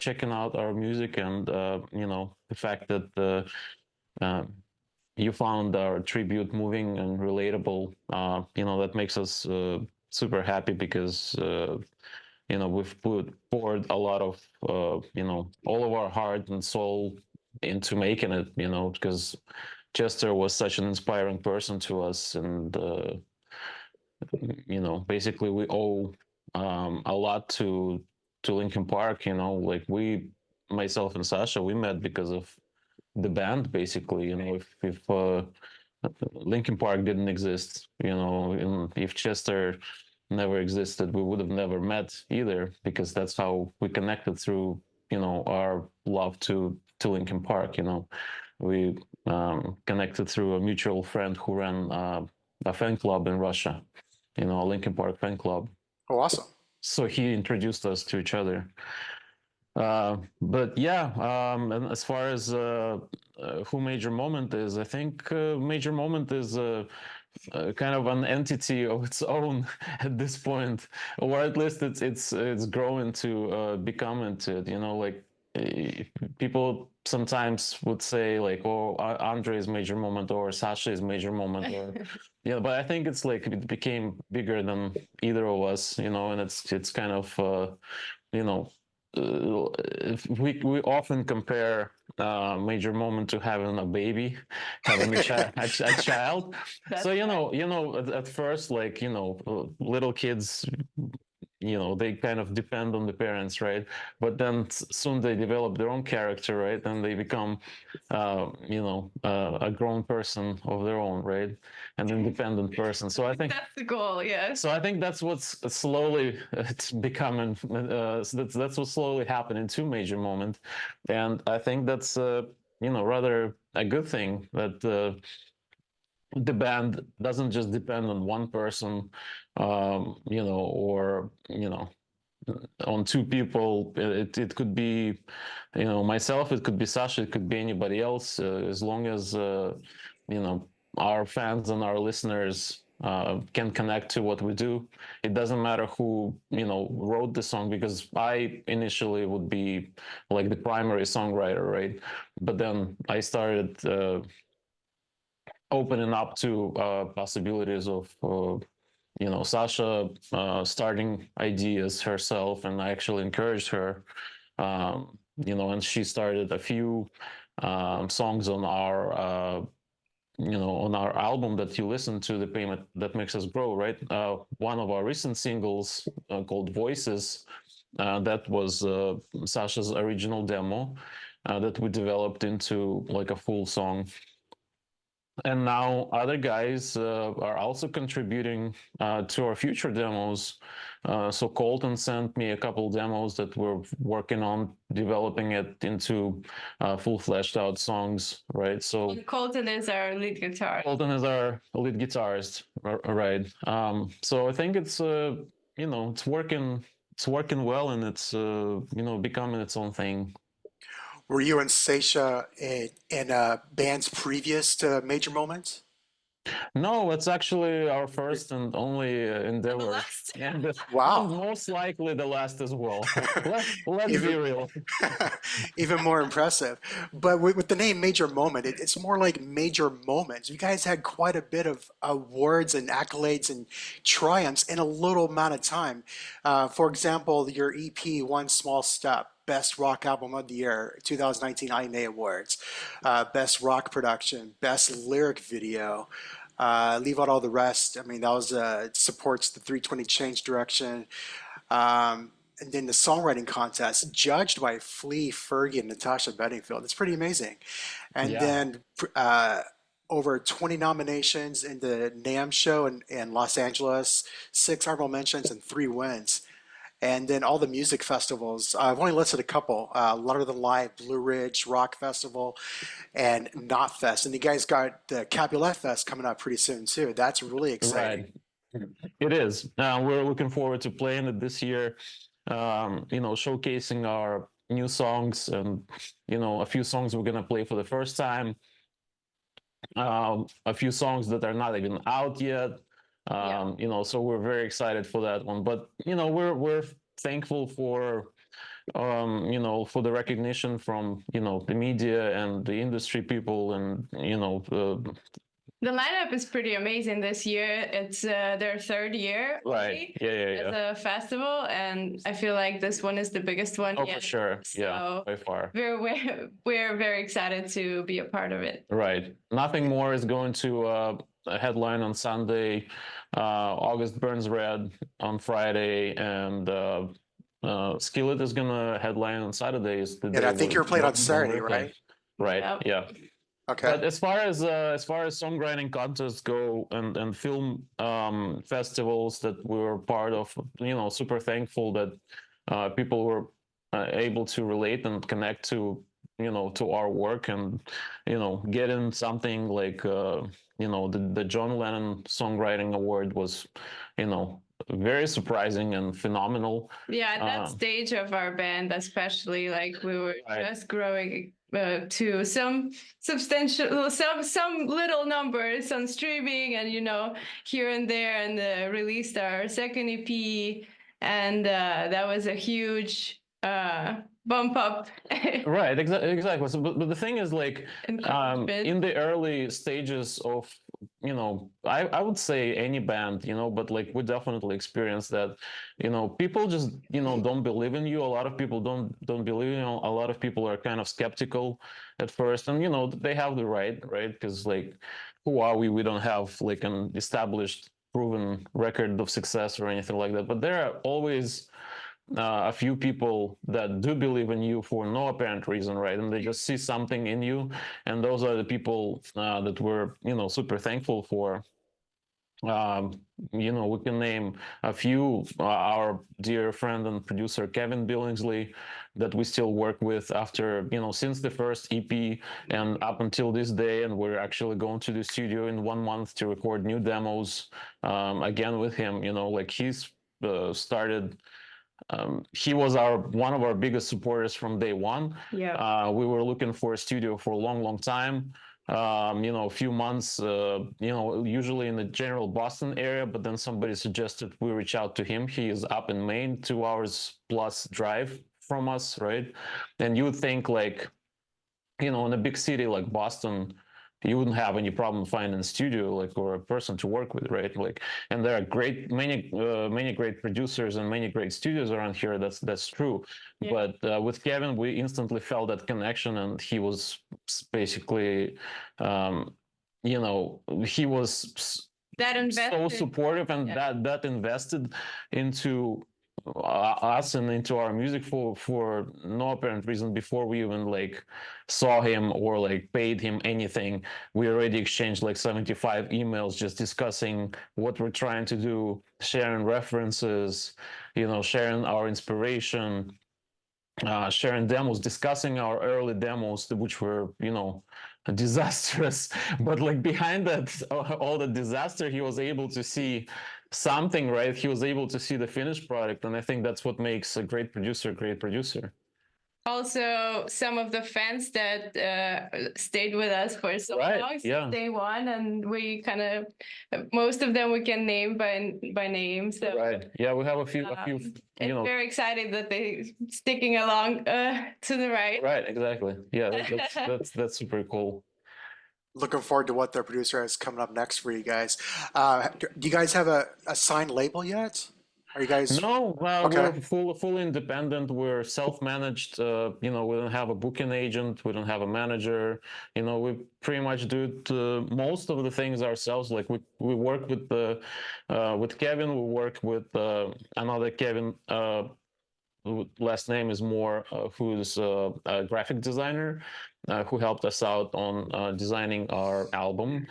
checking out our music, and the fact that uh, you found our tribute moving and relatable. That makes us super happy, because we've poured a lot of all of our heart and soul into making it. Because Chester was such an inspiring person to us, and basically we owe a lot to Linkin Park. Like myself and Sasha, we met because of the band. Basically, if Linkin Park didn't exist, and if Chester never existed, we would have never met either, because that's how we connected, through our love to Linkin Park. We connected through a mutual friend who ran a fan club in Russia, a Linkin Park fan club. Oh, awesome. So he introduced us to each other. But yeah, and as far as who Major Moment is, I think Major Moment is kind of an entity of its own at this point, or at least it's growing to become into it. Like uh, people sometimes would say like, "Oh, Andre is Major Moment," or "Sasha is Major Moment," or yeah. But I think it's like it became bigger than either of us, and it's kind of you know we often compare Major Moment to having a baby, having a child. So at first, like little kids, they kind of depend on the parents, right? But then soon they develop their own character, right? And they become a grown person of their own, right? An independent person. So I think that's the goal. Yeah. So I think that's what's slowly it's becoming. So that's what's slowly happening to Major Moment, and I think that's rather a good thing, that the band doesn't just depend on one person, or on two people. It could be myself, it could be Sasha, it could be anybody else, as long as our fans and our listeners can connect to what we do. It doesn't matter who wrote the song, because I initially would be like the primary songwriter, right? But then I started opening up to possibilities of Sasha starting ideas herself, and I actually encouraged her. And she started a few songs on our album that you listen to, the payment that makes us grow, right? One of our recent singles called Voices, that was Sasha's original demo that we developed into like a full song. And now other guys are also contributing to our future demos. So Colton sent me a couple demos that we're working on developing it into full fleshed out songs, right? So Colton is our lead guitarist. Colton is our lead guitarist, right? So I think it's it's working well, and it's becoming its own thing. Were you and Sasha in bands previous to Major Moments? No, it's actually our first and only endeavor, and Wow. most likely the last as well. Let's be Even real. even more impressive. But with the name Major Moment, it's more like Major Moments. You guys had quite a bit of awards and accolades and triumphs in a little amount of time. For example, your EP, One Small Step. Best Rock Album of the Year, 2019 INA Awards, Best Rock Production, Best Lyric Video, leave out all the rest. I mean, that was supports the 320 Change Direction. And then the songwriting contest, judged by Flea, Fergie, and Natasha Bedingfield. It's pretty amazing. And Yeah. then over 20 nominations in the NAMM show in Los Angeles, 6 honorable mentions, and 3 wins. And then all the music festivals. I've only listed a couple: Louder Than Live, Blue Ridge Rock Festival, and Knotfest. And you guys got the Capulet Fest coming up pretty soon too. That's really exciting. Right. It is. We're looking forward to playing it this year. Showcasing our new songs, and a few songs we're gonna play for the first time. A few songs that are not even out yet. So we're very excited for that one. But we're thankful for for the recognition from, the media and the industry people, and, The lineup is pretty amazing this year. It's their third year right. already Yeah. as a festival, and I feel like this one is the biggest one Oh, yet. for sure. Yeah, So by far. we're very excited to be a part of it. Right. Nothing More is going to headline on Sunday. August Burns Red on Friday, and Skillet is gonna headline on Saturdays, the And day I think you're playing on when Saturday, we're playing. right? Right. Yep. Yeah. Okay. But as far as songwriting contests go, and film festivals that we were part of, super thankful that people were able to relate and connect to our work, and getting something like the John Lennon Songwriting Award was very surprising and phenomenal. Yeah, at that stage of our band, especially, like we were Right. just growing to some substantial, some little numbers on streaming, and here and there, and released our second EP, and that was a huge bump up. Right, exactly. So, but the thing is, like, Encouragement. in the early stages of, I would say any band, but like we definitely experienced that, people just, don't believe in you. A lot of people don't believe in you. A lot of people are kind of skeptical at first, and they have the right, because like, who are we? We don't have like an established, proven record of success or anything like that. But there are always a few people that do believe in you for no apparent reason, right? And they just see something in you, and those are the people that we're, super thankful for. We can name a few. Our dear friend and producer Kevin Billingsley, that we still work with after, since the first EP and up until this day, and we're actually going to the studio in 1 month to record new demos again with him. Like he's started. He was one of our biggest supporters from day one. Yeah. We were looking for a studio for a long time. A few months, usually in the general Boston area, but then somebody suggested we reach out to him. He is up in Maine, 2 hours plus drive from us, right? And you would think, like, in a big city like Boston, you wouldn't have any problem finding a studio, like, or a person to work with, right? Like, and there are many great producers and many great studios around here. That's true. Yeah. But with Kevin, we instantly felt that connection, and he was basically, he was That so invested. supportive, and Yeah. that invested into us and into our music for no apparent reason. Before we even like saw him or like paid him anything, we already exchanged like 75 emails just discussing what we're trying to do, sharing references, sharing our inspiration, sharing demos, discussing our early demos, which were disastrous. But like behind that, all the disaster, he was able to see something, right? He was able to see the finished product, and I think that's what makes a great producer a great producer. Also, some of the fans that stayed with us for so long since day one, and we kind of, most of them we can name by name. So right, yeah, we have a few. It's very excited that they sticking along to the right. Right, exactly. Yeah, that's super cool. Looking forward to what their producer has coming up next for you guys. Do you guys have a signed label yet? Are you guys? No, Okay. we're fully independent. We're self-managed. We don't have a booking agent. We don't have a manager. We pretty much do most of the things ourselves. Like we work with Kevin. We work with another Kevin. Last name is Moore, who's a graphic designer, who helped us out on designing our album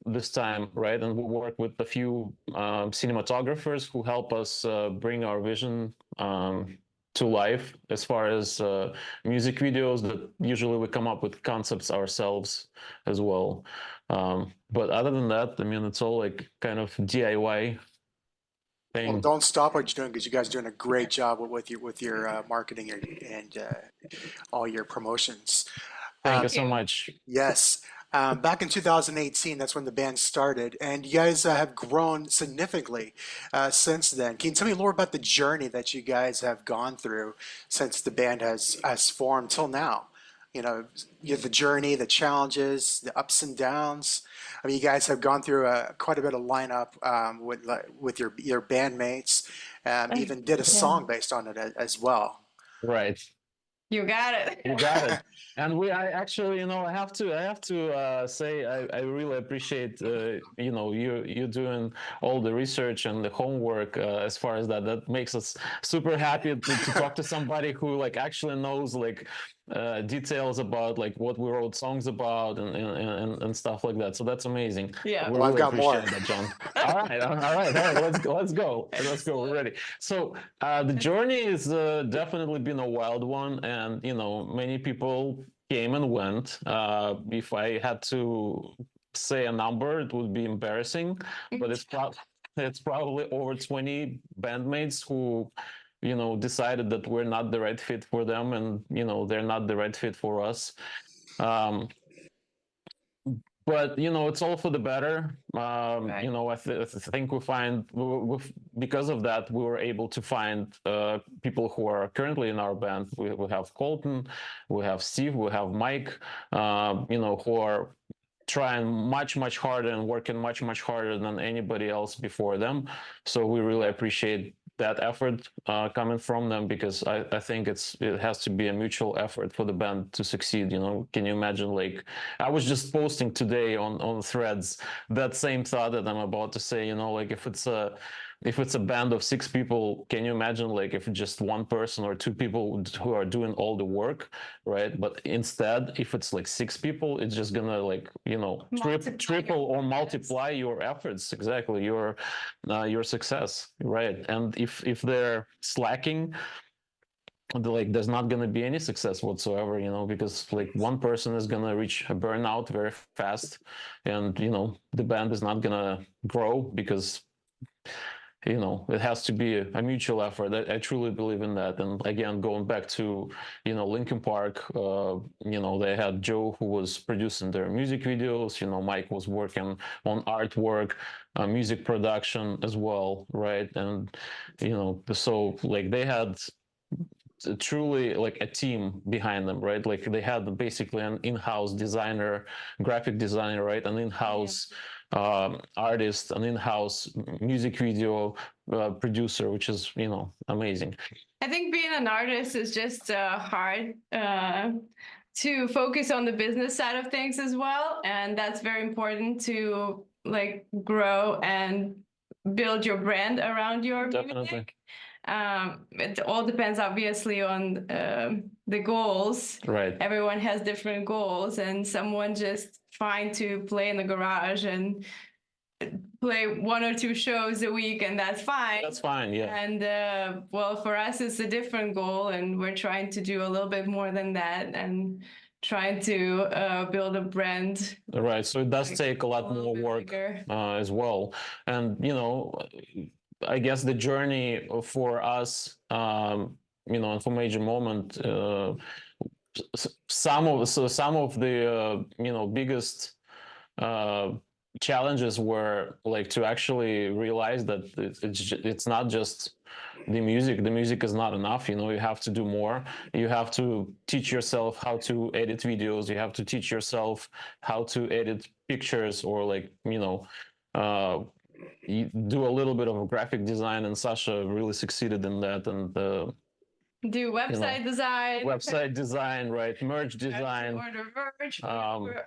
this time, right? And we work with a few cinematographers who help us bring our vision to life, as far as music videos. That usually we come up with concepts ourselves as well. But other than that, I mean, it's all like kind of DIY thing. Well, don't stop what you're doing, because you guys are doing a great job with your marketing and all your promotions. Thank you so much. Yes. Back in 2018, that's when the band started, and you guys have grown significantly since then. Can you tell me more about the journey that you guys have gone through since the band has formed till now? You have the journey, the challenges, the ups and downs. I mean, you guys have gone through quite a bit of lineup with your bandmates. Even did a Yeah. song based on it as well. Right. You got it. You got it. And I actually, I have to say, I really appreciate, you doing all the research and the homework as far as that. That makes us super happy to talk to somebody who like actually knows like details about like what we wrote songs about and stuff like that. So that's amazing. Yeah. We Well, I've really got more. appreciate that, John. All right, all right, all right. Let's go. Let's go. We're ready. So the journey is definitely been a wild one, and many people came and went. If I had to say a number, it would be embarrassing, but it's probably over 20 bandmates who decided that we're not the right fit for them, and they're not the right fit for us. Um, but it's all for the better. Right. I think we find because of that we were able to find people who are currently in our band. We have Colton, we have Steve, we have Mike, who are trying much harder and working much harder than anybody else before them. So we really appreciate that effort coming from them, because I think it has to be a mutual effort for the band to succeed. Can you imagine, like, I was just posting today on threads that same thought that I'm about to say, like if it's a band of 6 people, can you imagine like if just one person or 2 people who are doing all the work, right? But instead, if it's like 6 people, it's just gonna like triple or multiply your efforts, exactly, your success, right? And if they're slacking, like there's not going to be any success whatsoever, because like one person is going to reach a burnout very fast, and the band is not going to grow, because it has to be a mutual effort. I truly believe in that. And again, going back to Linkin Park, they had Joe who was producing their music videos. Mike was working on artwork, music production as well, right? And so like they had truly like a team behind them, right? Like they had basically an in-house designer, graphic designer, right? An in-house artist, an in-house music video producer, which is amazing. I think being an artist is just hard to focus on the business side of things as well, and that's very important to like grow and build your brand around your Definitely. music. It all depends obviously on the goals. Right. Everyone has different goals, and someone just fine to play in the garage and play 1 or 2 shows a week, and that's fine. That's fine, yeah. And well, for us, it's a different goal, and we're trying to do a little bit more than that, and trying to build a brand. Right. So it does take a lot more work as well, and I guess the journey for us, and for Major Moment, some of the biggest challenges were like to actually realize that it's not just the music is not enough. You have to do more. You have to teach yourself how to edit videos. You have to teach yourself how to edit pictures, or like you do a little bit of graphic design, and Sasha really succeeded in that. And do website design, right? Merch design. Order merch,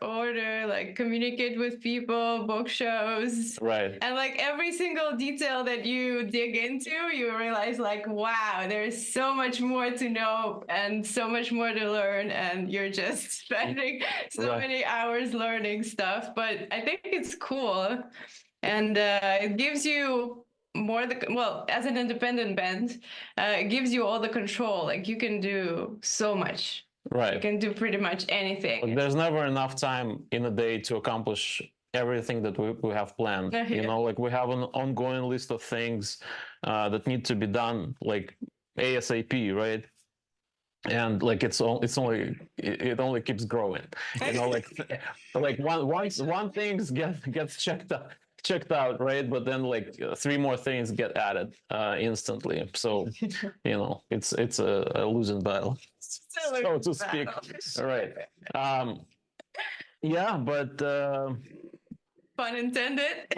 order, like communicate with people, book shows. Right. And like every single detail that you dig into, you realize like, wow, there's so much more to know and so much more to learn. And you're just spending so many hours learning stuff. But I think it's cool. And it gives you as an independent band, it gives you all the control. Like you can do so much. Right. You can do pretty much anything. Like, there's never enough time in a day to accomplish everything that we have planned. Like we have an ongoing list of things that need to be done, like ASAP, right? and like it only keeps growing, you know, like one things gets checked out, right, but then like three more things get added instantly, so you know it's a losing battle, so to speak. All right. um yeah, but Pun intended.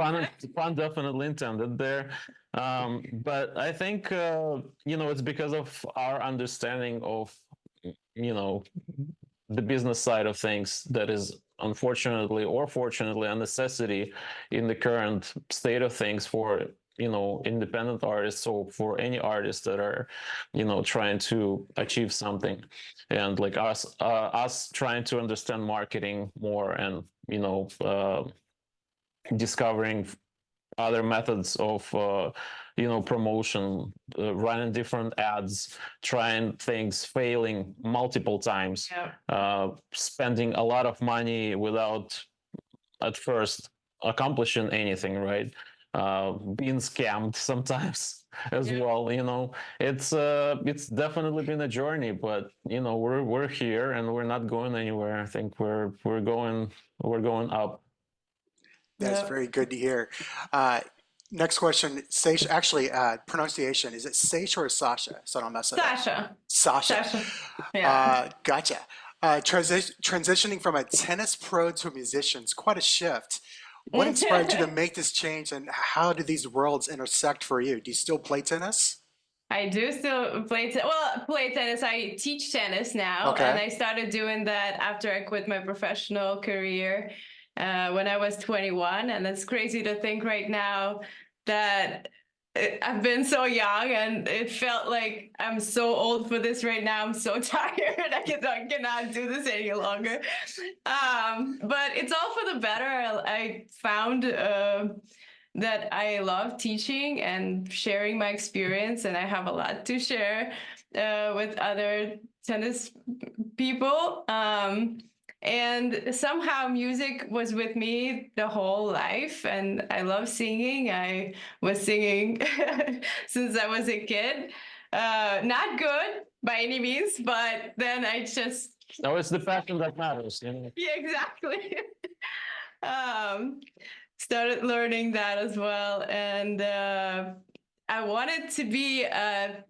pun definitely intended there. But I think you know, it's because of our understanding of, you know, the business side of things that is unfortunately or fortunately a necessity in the current state of things for, you know, independent artists, or for any artists that are, you know, trying to achieve something, and like us trying to understand marketing more, and you know, discovering other methods of you know, promotion, running different ads, trying things, failing multiple times, Yeah. spending a lot of money without at first accomplishing anything, right? Being scammed sometimes as well, you know. It's definitely been a journey, but you know, we're here and we're not going anywhere. I think we're going up. That's Yep. very good to hear. Uh, Next question, Sasha, actually, pronunciation, is it Sasha or Sasha? So I don't mess it up. Sasha. Sasha. Sasha. Yeah. Gotcha. Transitioning from a tennis pro to a musician is quite a shift. What inspired you to make this change, and how do these worlds intersect for you? Do you still play tennis? I do still play tennis. I teach tennis now, and Okay. I started doing that after I quit my professional career when I was 21. And it's crazy to think right now that I've been so young, and it felt like I'm so old for this right now. I'm so tired. I cannot do this any longer. But it's all for the better. I found. That I love teaching and sharing my experience, and I have a lot to share with other tennis people. And somehow music was with me the whole life, and I love singing. I was singing since I was a kid. Not good by any means, but then I just. No, it's the passion that matters, you know. Yeah, exactly. um, Started learning that as well, and I wanted to be a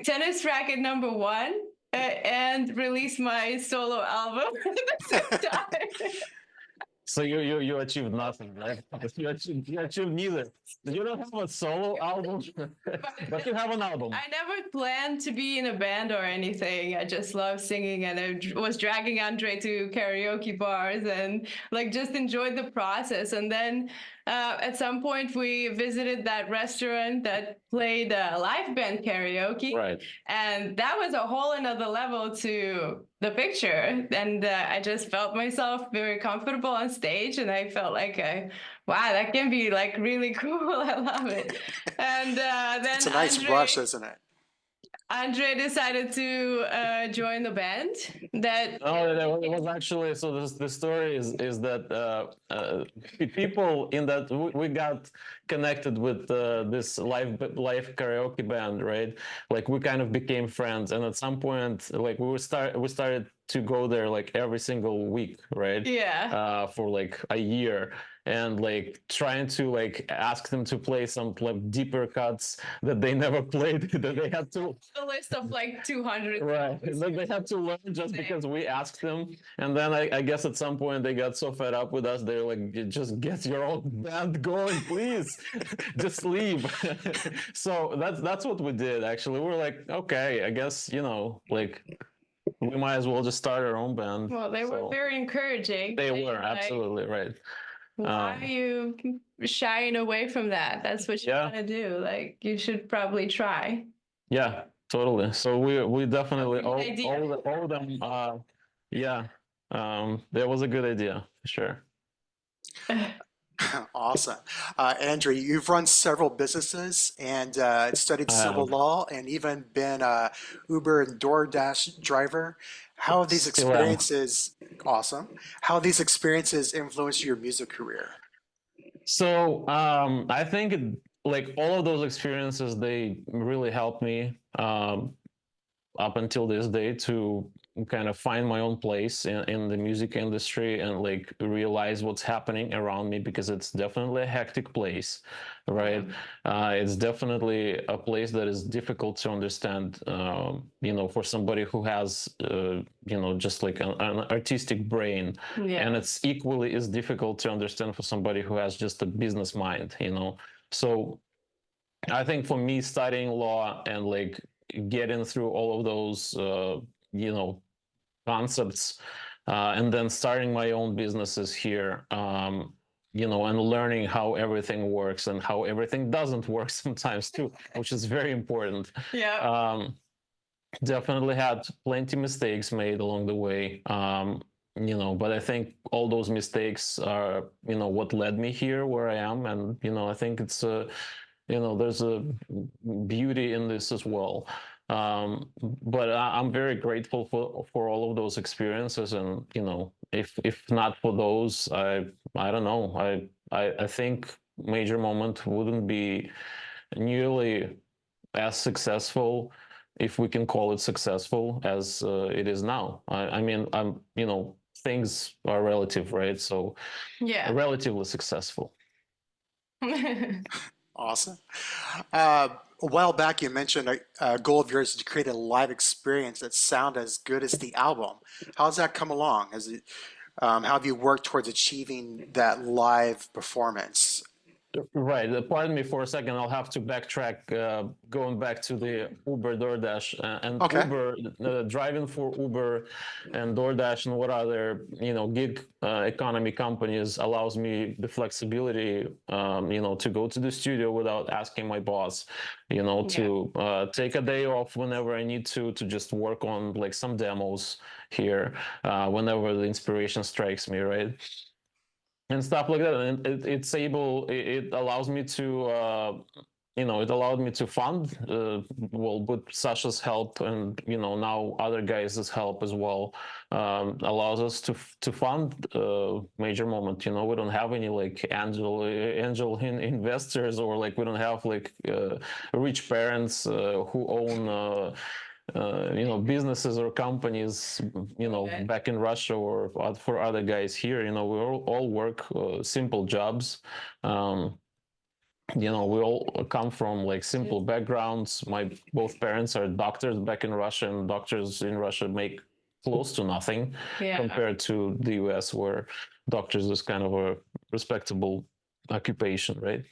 tennis racket number one and release my solo album at the same time. So you achieved nothing, right? You achieved neither. You don't have a solo album, but you have an album. I never planned to be in a band or anything. I just love singing, and I was dragging Andre to karaoke bars and like just enjoyed the process. And then at some point, we visited that restaurant that played live band karaoke, Right. and that was a whole another level to the picture. And I just felt myself very comfortable on stage, and I felt like wow, that can be like really cool. I love it. And It's then a nice rush, isn't it? Andre decided to join the band. That No, it was actually, so the story is that people in that we got connected with this live karaoke band, right? Like we kind of became friends, and at some point, like we started to go there like every single week, right? yeah. For like a year, and like trying to like ask them to play some like deeper cuts that they never played, that they had to, A list of like 200. right, that they had to learn just because we asked them. And then I guess at some point they got so fed up with us, they're like, just get your own band going, please. Just leave. So that's what we did actually. We're like, okay, I guess, you know, like we might as well just start our own band. Well, they were very encouraging. They were absolutely right. Why are you shying away from that? That's what you want to do. Like, you should probably try. Yeah, totally. So we definitely owe them. Yeah, that was a good idea for sure. Awesome. Andrew, you've run several businesses and studied I civil have law and even been a Uber and DoorDash driver. How have these still am. experiences, awesome, how have these experiences influenced your music career? So I think like all of those experiences, they really helped me up until this day to kind of find my own place in the music industry and like realize what's happening around me, because it's definitely a hectic place, right? It's definitely a place that is difficult to understand, for somebody who has just like an artistic brain. Yeah. And it's equally as difficult to understand for somebody who has just a business mind. So I think for me, studying law and like getting through all of those concepts, and then starting my own businesses here, and learning how everything works and how everything doesn't work sometimes too, which is very important. Yeah. Definitely had plenty mistakes made along the way. But I think all those mistakes are, what led me here where I am. And, I think it's there's a beauty in this as well. But I'm very grateful for all of those experiences. And, if not for those, I don't know. I think Major Moment wouldn't be nearly as successful, if we can call it successful, as it is now. I mean, things are relative, right? So Yeah. relatively successful. Awesome. A while back, you mentioned a goal of yours is to create a live experience that sound as good as the album. How's that come along? How have you worked towards achieving that live performance? Right. Pardon me for a second. I'll have to backtrack, going back to the Uber, DoorDash, and Okay. Uber, driving for Uber and DoorDash and what other, gig economy companies allows me the flexibility, to go to the studio without asking my boss, to take a day off whenever I need to just work on like some demos here, whenever the inspiration strikes me, right? And stuff like that. And it allows me to it allowed me to fund, with Sasha's help, and now other guys' help as well, allows us to fund Major Moment. We don't have any like angel investors, or like we don't have like rich parents who own businesses or companies, back in Russia, or for other guys here. We all work simple jobs. We all come from like simple backgrounds. My both parents are doctors back in Russia, and doctors in Russia make close to nothing compared to the US, where doctors is kind of a respectable occupation, right?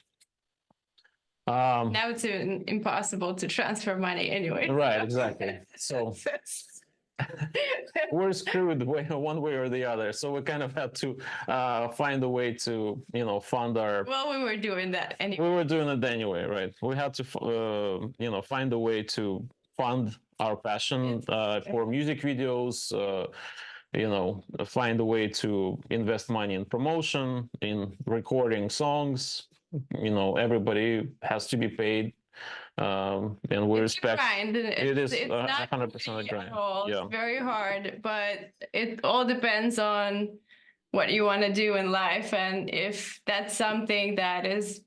Now it's impossible to transfer money anyway. Right, exactly. So we're screwed one way or the other. So we kind of had to find a way to, fund our. Well, we were doing that anyway. We were doing it anyway, right? We had to, find a way to fund our passion for music videos. Find a way to invest money in promotion, in recording songs. Everybody has to be paid. And we respect. It is 100% a grind. Yeah. It's very hard, but it all depends on what you want to do in life, and if that's something that is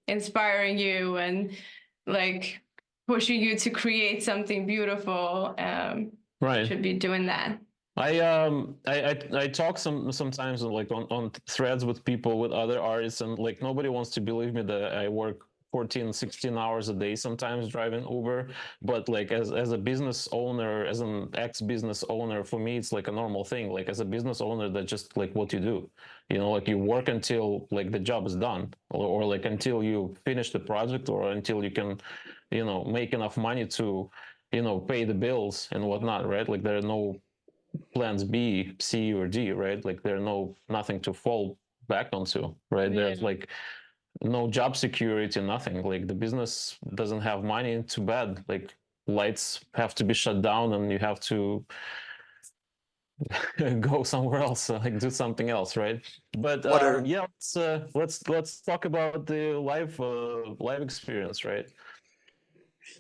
inspiring you and like pushing you to create something beautiful, right, should be doing that. I talk sometimes like on threads with people, with other artists, and like nobody wants to believe me that I work 14, 16 hours a day sometimes driving Uber. But like as a business owner, as an ex-business owner, for me it's like a normal thing. Like as a business owner, that's just like what you do. Like you work until like the job is done, or like until you finish the project, or until you can make enough money to pay the bills and whatnot, right? Like there are no plans B, C, or D, right? Like there's nothing to fall back onto, right? There's like no job security, nothing. Like the business doesn't have money, too bad. Like lights have to be shut down, and you have to go somewhere else, like do something else, right? But yeah, let's talk about the live experience, right?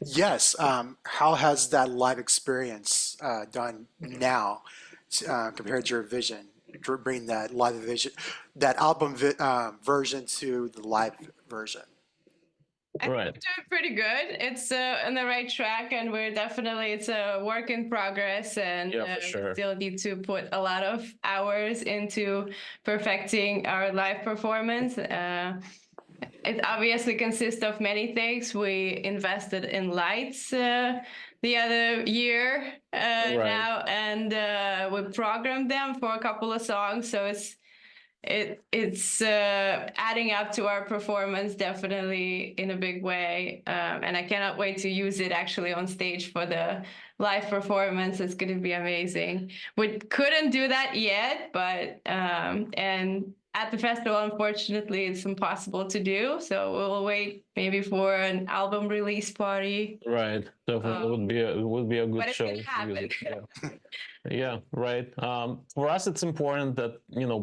Yes. How has that live experience done now compared to your vision? To bring that live vision, that album version to the live version. I think Right. we're doing pretty good. It's on the right track, and it's a work in progress, and Yeah, for we sure. still need to put a lot of hours into perfecting our live performance. It obviously consists of many things. We invested in lights the other year Right. now, and we programmed them for a couple of songs. So it's adding up to our performance definitely in a big way, and I cannot wait to use it actually on stage for the live performance. It's going to be amazing. We couldn't do that yet, but and at the festival, unfortunately, it's impossible to do. So we'll wait maybe for an album release party. Right. Definitely would be a good But it's show. gonna happen. Yeah. Yeah, right. For us, it's important that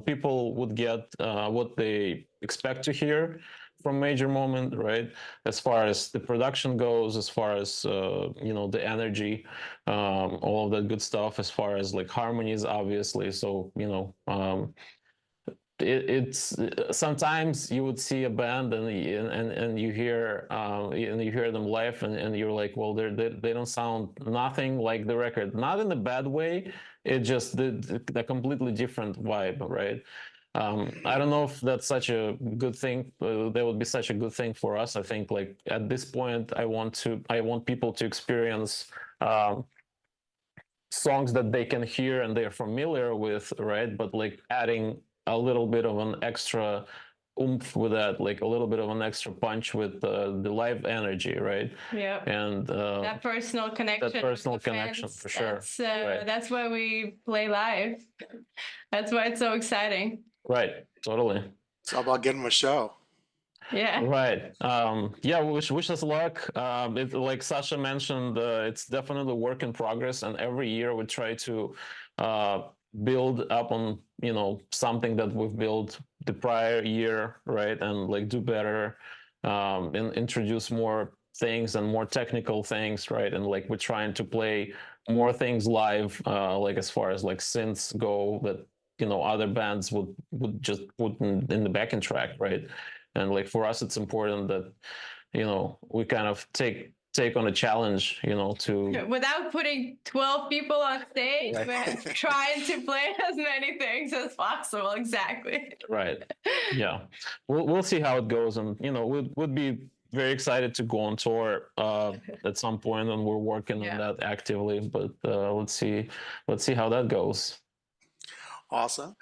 people would get what they expect to hear from Major Moment, right? As far as the production goes, as far as the energy, all of that good stuff. As far as like harmonies, obviously. So it's sometimes you would see a band and you hear them live and you're like, well, they don't sound nothing like the record, not in a bad way. It just the completely different vibe, right? I don't know if that's such a good thing. That would be such a good thing for us. I think like at this point, I want people to experience songs that they can hear and they're familiar with, right? But like adding a little bit of an extra oomph with that, like a little bit of an extra punch with the live energy, right? Yeah. And that personal connection. That personal with the connection fans, for sure. Right. That's why we play live. That's why it's so exciting. Right. Totally. It's all about getting a show. Yeah. Right. Yeah. Wish us luck. It, like Sasha mentioned, it's definitely a work in progress, and every year we try to uh, build up on something that we've built the prior year, right, and like do better, and introduce more things and more technical things, right, and like we're trying to play more things live, like as far as like synths go that other bands would just put in the backing track, right. And like for us, it's important that we kind of take on a challenge, to without putting 12 people on stage, right. but trying to play as many things as possible. Exactly. Right. Yeah. We'll see how it goes, and would be very excited to go on tour at some point, and we're working on that actively. But let's see how that goes. Awesome.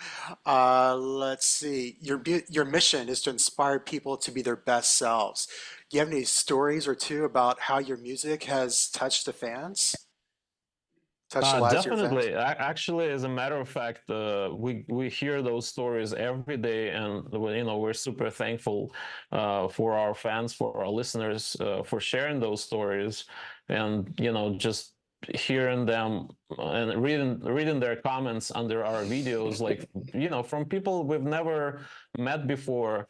Let's see. Your mission is to inspire people to be their best selves. Do you have any stories or two about how your music has touched the fans? Touched the lives of your fans? Definitely. Actually, as a matter of fact, we hear those stories every day, and we're super thankful for our fans, for our listeners, for sharing those stories, and just hearing them and reading their comments under our videos, like from people we've never met before.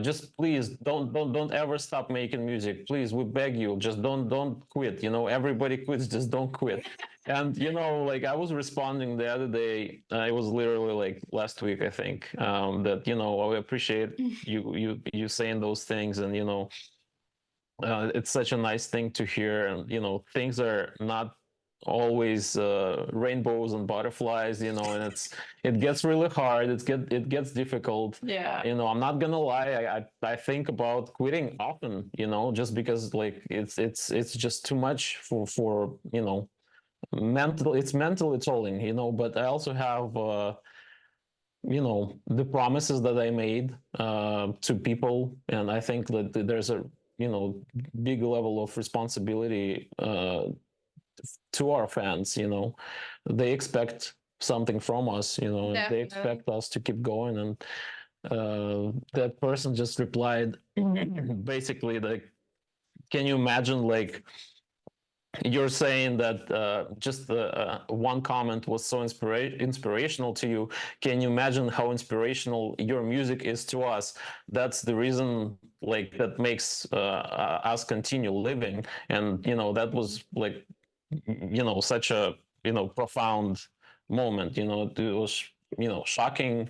Just please don't ever stop making music. Please, we beg you, just don't quit. Everybody quits, just don't quit. And like I was responding the other day, it was literally like last week, I think, that I appreciate you saying those things, and it's such a nice thing to hear, and things are not always rainbows and butterflies, and it gets really hard. It gets difficult. Yeah. I'm not gonna lie. I think about quitting often. Just because like it's just too much for it's mentally tolling, but I also have the promises that I made to people, and I think that there's a big level of responsibility to our fans. They expect something from us, and they expect us to keep going, and that person just replied basically like, can you imagine, like, you're saying that just one comment was so inspirational to you. Can you imagine how inspirational your music is to us? That's the reason, like, that makes us continue living. And that was like such a profound moment. It was shocking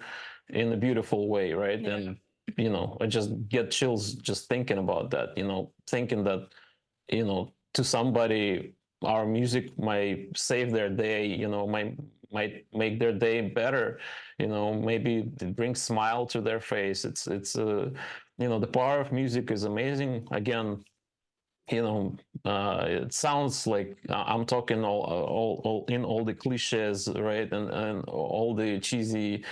in a beautiful way, right? Yeah. And I just get chills just thinking about that, thinking that, to somebody, our music might save their day, might make their day better, maybe it brings smile to their face. The power of music is amazing. Again, it sounds like I'm talking all in all the cliches, right, and all the cheesy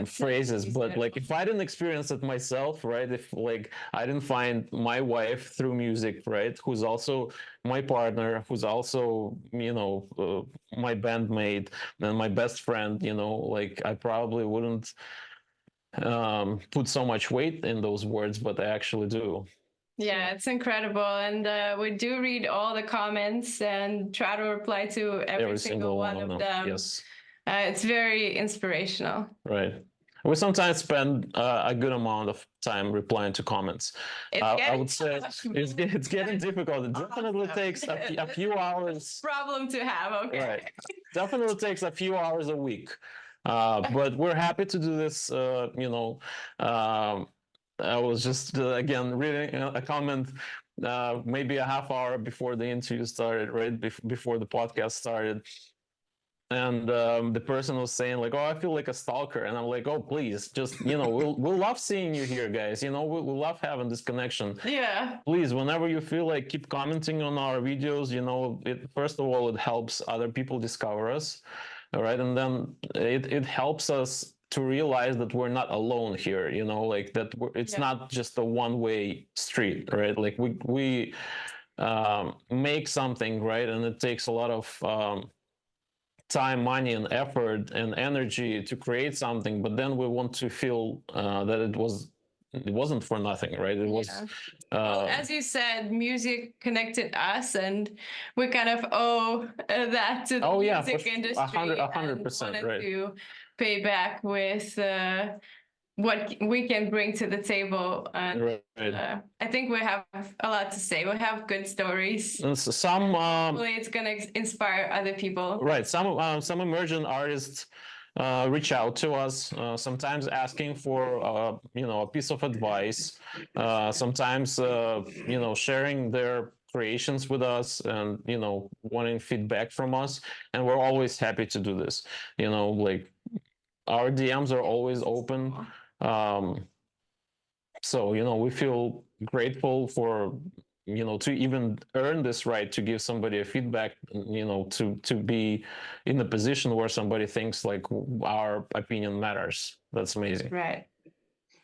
phrases, but like if I didn't experience it myself, right, if like I didn't find my wife through music, right, who's also my partner, who's also my bandmate and my best friend, like I probably wouldn't put so much weight in those words, but I actually do. Yeah, it's incredible. And we do read all the comments and try to reply to every single one of them. Yes. It's very inspirational. Right. We sometimes spend a good amount of time replying to comments. I would say it's getting difficult. It definitely takes a few hours. Problem to have, okay. Right. Definitely takes a few hours a week. But we're happy to do this. I was just, again, reading a comment maybe a half hour before the interview started, right? Before the podcast started. And the person was saying like, "Oh, I feel like a stalker," and I'm like, "Oh, please, just we'll love seeing you here, guys. We'll love having this connection. Yeah. Please, whenever you feel like, keep commenting on our videos. First of all, it helps other people discover us, all right, and then it helps us to realize that we're not alone here. Like that it's not just a one-way street, right? Like we make something, right, and it takes a lot of time, money, and effort and energy to create something, but then we want to feel that it wasn't for nothing, right? It was well, as you said, music connected us, and we kind of owe that to the music industry. 100%, right. To pay back with what we can bring to the table, and I think we have a lot to say. We have good stories. And some hopefully it's gonna inspire other people. Right. Some emerging artists reach out to us, sometimes asking for a piece of advice, sometimes sharing their creations with us, and wanting feedback from us, and we're always happy to do this. Like our DMs are always open. So we feel grateful for to even earn this right to give somebody a feedback, to be in a position where somebody thinks like our opinion matters. That's amazing. Right.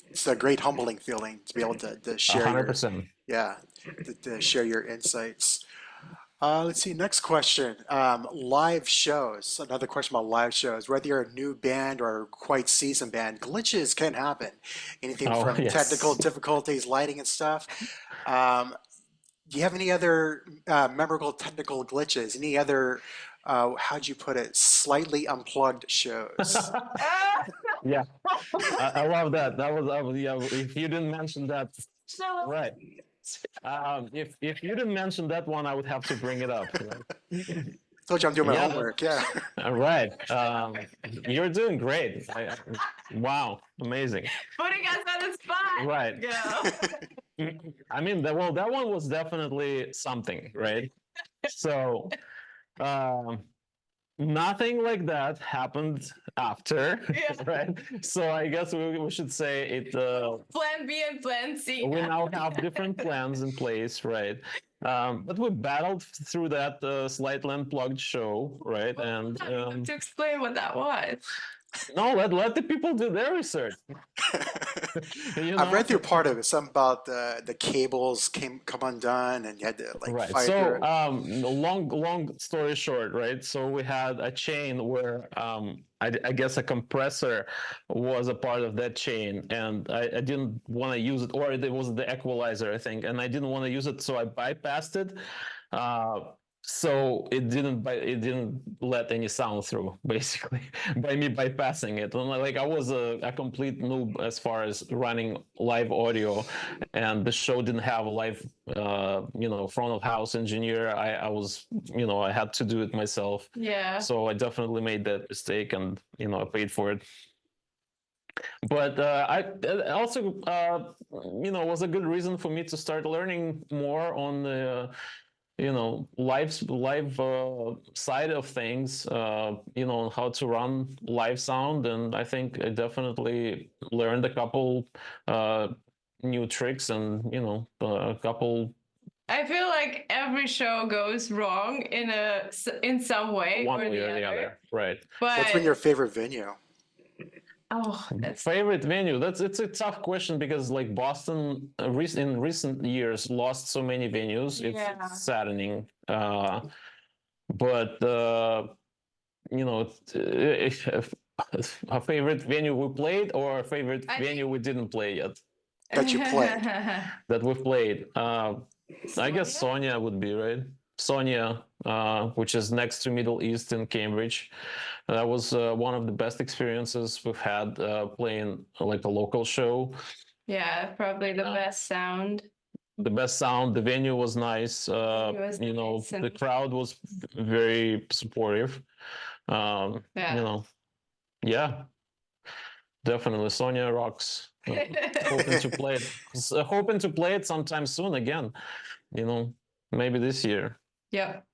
It's a great humbling feeling to be able to share 100%. to share your insights. Let's see, next question. Live shows. Another question about live shows. Whether you're a new band or a quite seasoned band, glitches can happen. Anything from technical difficulties, lighting and stuff. Do you have any other memorable technical glitches? Any other, how'd you put it, slightly unplugged shows? Yeah, I love that. That was yeah. If you didn't mention that, right? If you didn't mention that one, I would have to bring it up. Right? Told you I'm doing my homework. Yeah. All right. You're doing great. Wow, amazing. Putting us on the spot. Right. Go. I mean, that one was definitely something, right? So, nothing like that happened after, right? So I guess we should say it. Plan B and Plan C. We now have different plans in place, right? But we battled through that slightly unplugged show, right? And to explain what that was. No, let the people do their research. I've read through part of it. Something about the cables come undone, and you had to like fight through it. Long story short, right? So we had a chain where I guess a compressor was a part of that chain, and I didn't want to use it, or it was the equalizer, I think, and I didn't want to use it, so I bypassed it. So it didn't let any sound through, basically, by me bypassing it. And like I was a complete noob as far as running live audio, and the show didn't have a live front of house engineer. I was I had to do it myself. Yeah. So I definitely made that mistake, and I paid for it. But I also, was a good reason for me to start learning more on the, live side of things. How to run live sound, and I think I definitely learned a couple new tricks, and a couple I feel like every show goes wrong in some way one or way the or the other. other, right? What's been your But favorite venue? that's Favorite venue? It's a tough question because like Boston, in recent years lost so many venues. It's yeah. saddening. But if a favorite venue we played, or a favorite I venue we didn't play yet That you played. that we've played. I guess Sonia? Sonia would be right. Sonia, which is next to Middle East in Cambridge. That was one of the best experiences we've had playing like a local show. Yeah, probably the Uh, best sound. the best sound, the venue was nice. It was nice The and crowd was very supportive. yeah. Yeah, definitely. Sonia rocks. Hoping to play it. Hoping to play it sometime soon again. Maybe this year. Yep.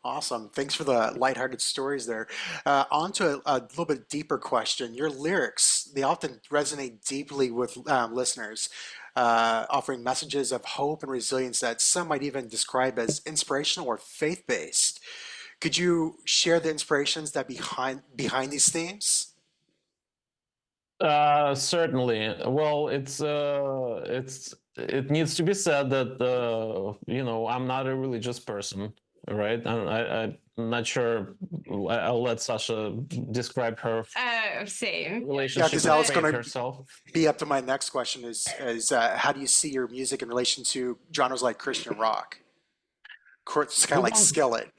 Awesome. Thanks for the lighthearted stories there. On to a little bit deeper question. Your lyrics, they often resonate deeply with listeners, offering messages of hope and resilience that some might even describe as inspirational or faith-based. Could you share the inspirations that behind these themes? Certainly. Well, it needs to be said that I'm not a religious person, right? I'm not sure. I'll let Sasha describe her Same. Yeah, relationship because I with was But faith going to herself. be up to my next question is how do you see your music in relation to genres like Christian rock? It's kind We of like don't. Skillet.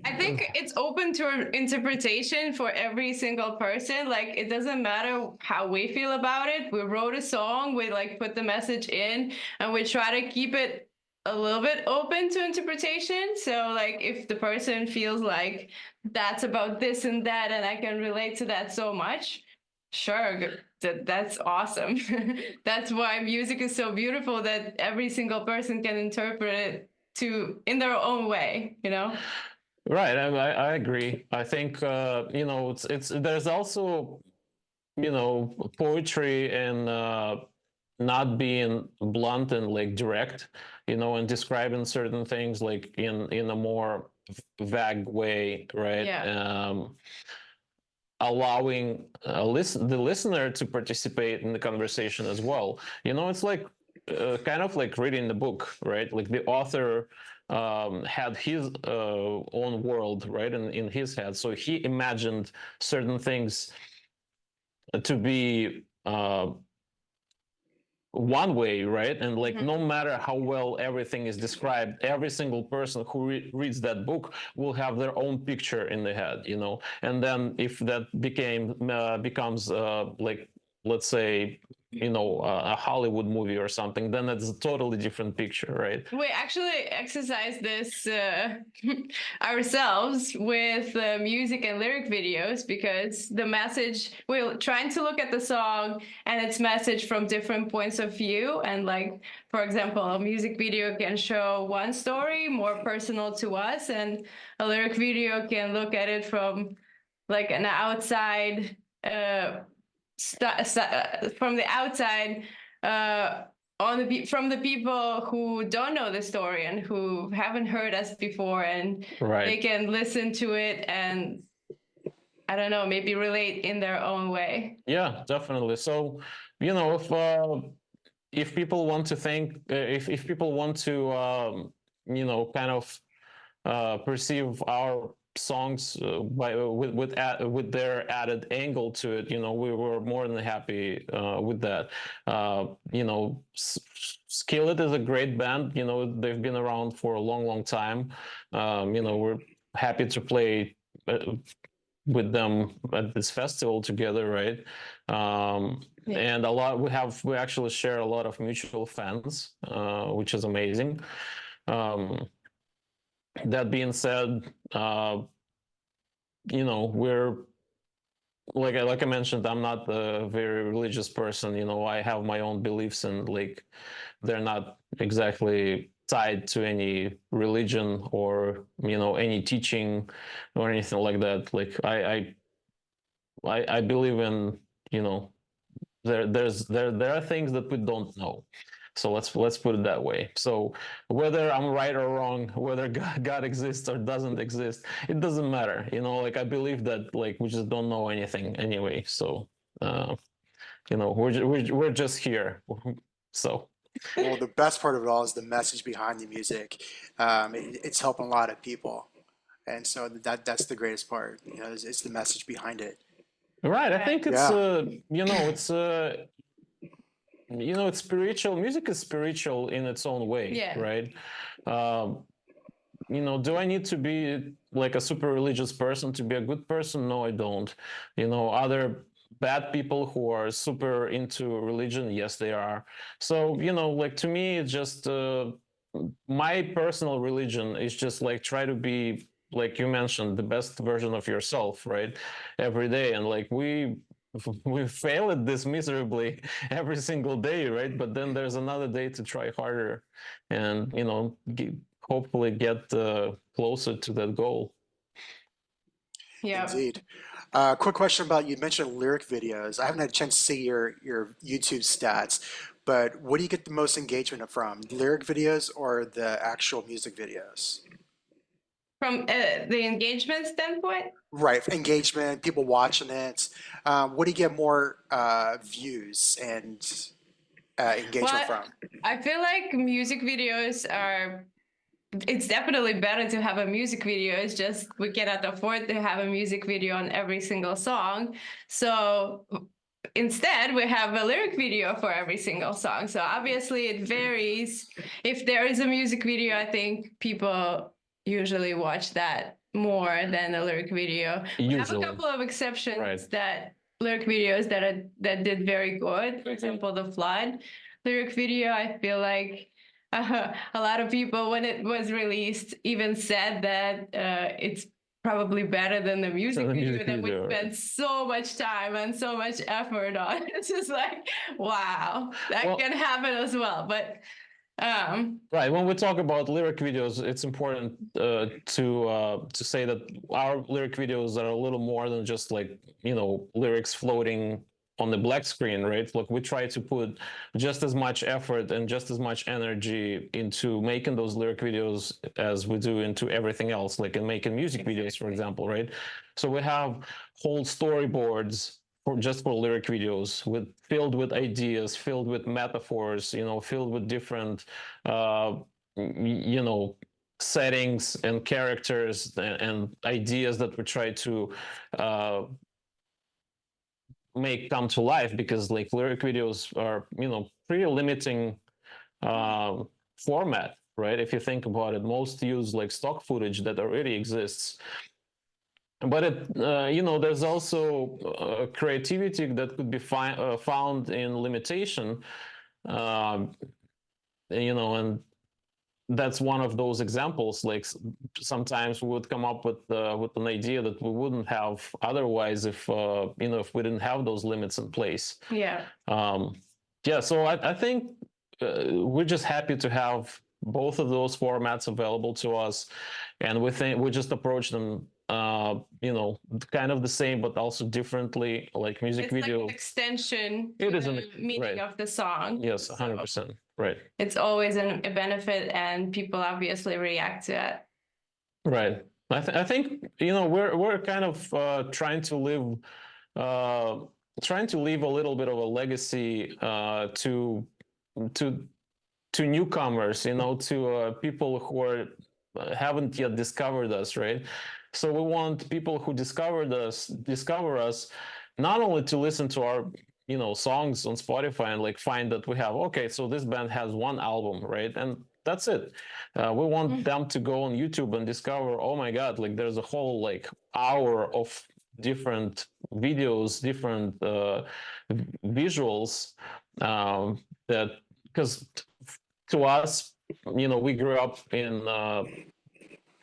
I think it's open to interpretation for every single person. Like it doesn't matter how we feel about it. We wrote a song, we like put the message in, and we try to keep it a little bit open to interpretation. So like if the person feels like that's about this and that and I can relate to that so much, sure, that's awesome. That's why music is so beautiful that every single person can interpret it to in their own way, you know? Right. I agree. I think it's there's also poetry and not being blunt and like direct, and describing certain things like in a more vague way, right? Yeah. Allowing the listener to participate in the conversation as well. It's like kind of like reading the book, right? Like the author had his own world, right, in his head, so he imagined certain things to be one way, right? And like no matter how well everything is described, every single person who reads that book will have their own picture in the head, and then if that becomes like, let's say, a Hollywood movie or something, then it's a totally different picture, right? We actually exercise this ourselves with music and lyric videos because the message, we're trying to look at the song and its message from different points of view. And like, for example, a music video can show one story more personal to us, and a lyric video can look at it from like an outside, from the outside, from the people who don't know the story and who haven't heard us before, and they Right. can listen to it and I don't know, maybe relate in their own way. Yeah, definitely. So, if people want to think, if people want to, kind of perceive our songs with their added angle to it, we were more than happy with that. Skillet is a great band. They've been around for a long, long time. We're happy to play with them at this festival together, right? Yeah. And we actually share a lot of mutual fans, which is amazing. That being said, we're like I mentioned, I'm not a very religious person. I have my own beliefs, and like they're not exactly tied to any religion or any teaching or anything like that. Like I believe in there are things that we don't know. So let's put it that way. So whether I'm right or wrong, whether God exists or doesn't exist, it doesn't matter. Like I believe that like we just don't know anything anyway. So uh, we're just here. So Well, the best part of it all is the message behind the music. It's helping a lot of people, and so that's the greatest part. It's the message behind it. right, I Right. think it's Yeah, it's spiritual. Music is spiritual in its own way, Yeah. right? Um, do I need to be like a super religious person to be a good person? No, I don't. Other bad people who are super into religion, yes, they are. So, like to me, it's just my personal religion is just like try to be, like you mentioned, the best version of yourself, right? Every day. And like we fail at this miserably every single day, right? But then there's another day to try harder and hopefully get closer to that goal. Yeah. indeed. Quick question about you mentioned lyric videos. I haven't had a chance to see your YouTube stats, but what do you get the most engagement from? Lyric videos or the actual music videos? From the engagement standpoint, Right, engagement, people watching it. What do you get more views and engagement well, from? I feel like music videos are. It's definitely better to have a music video. It's just we cannot afford to have a music video on every single song. So instead, we have a lyric video for every single song. So obviously, it varies. If there is a music video, I think people usually watch that more than a lyric video. We have a Usually, couple of exceptions right? that lyric videos that did very good. For example, the Flood lyric video. I feel like a lot of people, when it was released, even said that it's probably better than the music The video music that we video, right? spent so much time and so much effort on. It's just like, wow, that Well, can happen as well. But right. When we talk about lyric videos, it's important to say that our lyric videos are a little more than just like lyrics floating on the black screen, right? Look, we try to put just as much effort and just as much energy into making those lyric videos as we do into everything else, like in making music videos, for example, right? So we have whole storyboards for lyric videos filled with ideas, filled with metaphors, filled with different uh, settings and characters and ideas that we try to uh, make come to life, because like lyric videos are pretty limiting format, right? If you think about it, most use like stock footage that already exists. But there's also creativity that could be found in limitation, uh, and that's one of those examples. Like sometimes we would come up with an idea that we wouldn't have otherwise if we didn't have those limits in place. yeah, Um, yeah, so I think we're just happy to have both of those formats available to us, and we just approach them kind of the same but also differently. Like music it's like video, an extension it to is an the meaning right. of the song. Yes, So 100%. Right. it's always a benefit, and people obviously react to it. Right. I think we're kind of uh, trying to leave a little bit of a legacy to to newcomers, to people who haven't yet discovered us, right? So we want people who discover us, not only to listen to our songs on Spotify and like find that we have, okay, so this band has one album, right, and that's it. We want them to go on YouTube and discover, oh my God, like there's a whole like hour of different videos, different visuals, that because to us, we grew up in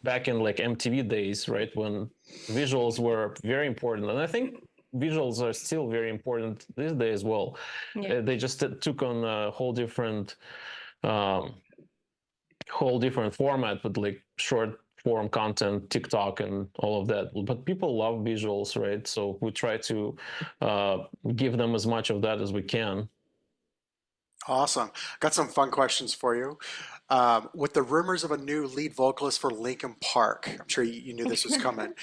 back in like MTV days, right, when visuals were very important. And I think visuals are still very important these days as well. Yeah. They just took on a um, whole different format with like short form content, TikTok, and all of that. But people love visuals, right? So we try to give them as much of that as we can. Awesome. Got some fun questions for you. With the rumors of a new lead vocalist for Linkin Park, I'm sure you knew this was coming.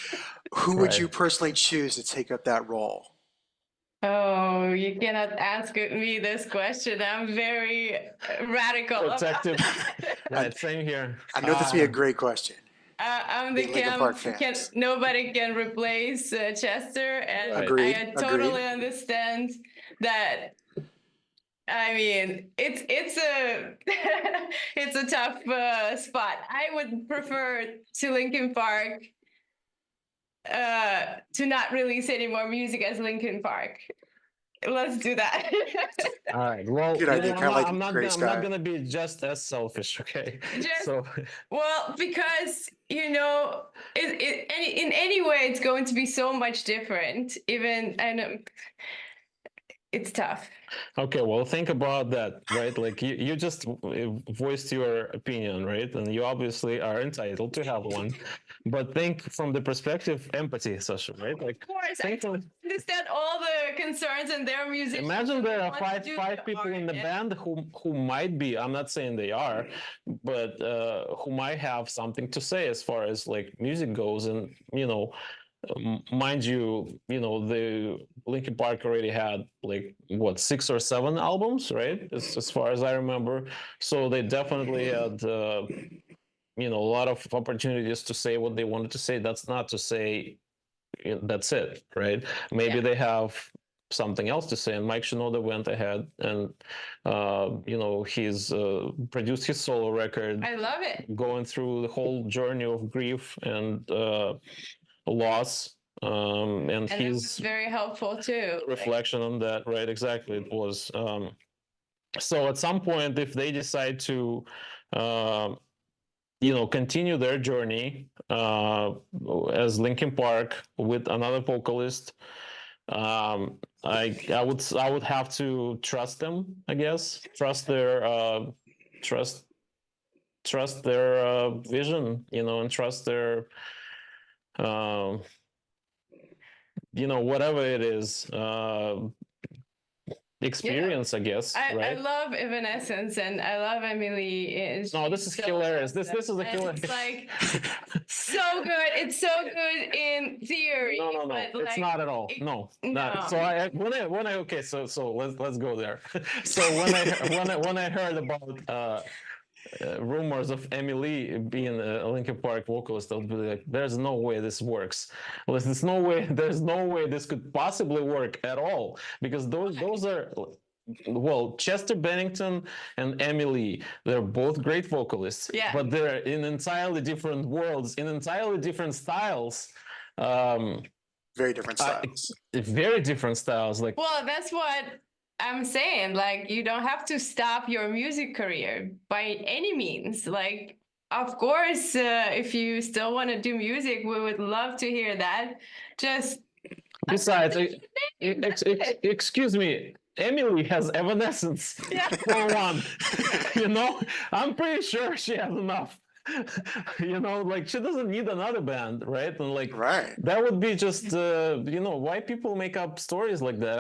Who would Right. you personally choose to take up that role? Oh, you cannot ask me this question. I'm very radical about Protective. that. Right, same here. I know this would be a great question. I'm the Being Linkin Park can fans. nobody can replace Chester, and Right. Agreed. I Agreed. totally understand that. I mean, it's a it's a tough spot. I would prefer to Linkin Park to not release any more music as Linkin Park. Let's do that. All right. Well, Good idea. Kind of like Gray I'm not Sky. gonna be just as selfish, okay? Just So well, because in any way, it's going to be so much different. Even I know it's tough. okay, well, think about that, right? Like you just voiced your opinion, right? And you obviously are entitled to have one, but think from the perspective empathy, Sasha, right? Like, Of course, I think from, understand all the concerns and their music. imagine there are five people in the band who might be, I'm not saying they are, but who might have something to say as far as like music goes, and mind you, the Linkin Park already had like what 6 or 7 albums, right? As far as I remember. So they definitely had a lot of opportunities to say what they wanted to say. That's not to say that's it, right? Maybe they have something else to say. And Mike Shinoda went ahead and he's produced his solo record. I love it. Going through the whole journey of grief and loss, and that was very helpful too. Reflection on that, right? Exactly, it was. So at some point, if they decide to, continue their journey as Linkin Park with another vocalist, I would have to trust them, I guess, trust their vision, and trust their whatever it is, experience, I guess, right? I love Evanescence and I love Emily. No, this is hilarious. This is a hilarious. It's like so good. It's so good in theory. No, it's not at all. No. Not. So okay, so let's go there. So when I heard about rumors of Emily being a Linkin Park vocalist, I would be like, there's no way this works. Well, there's no way this could possibly work at all, because those are, well, Chester Bennington and Emily, they're both great vocalists, but they're in entirely different worlds, in entirely different styles. Very different styles. Very different styles. Like, well, that's what I'm saying. Like, you don't have to stop your music career by any means. Like, of course, if you still want to do music, we would love to hear that. Just besides, excuse me, Emily has Evanescence for one. I'm pretty sure she has enough. Like, she doesn't need another band, right? And like, that would be just why people make up stories like that.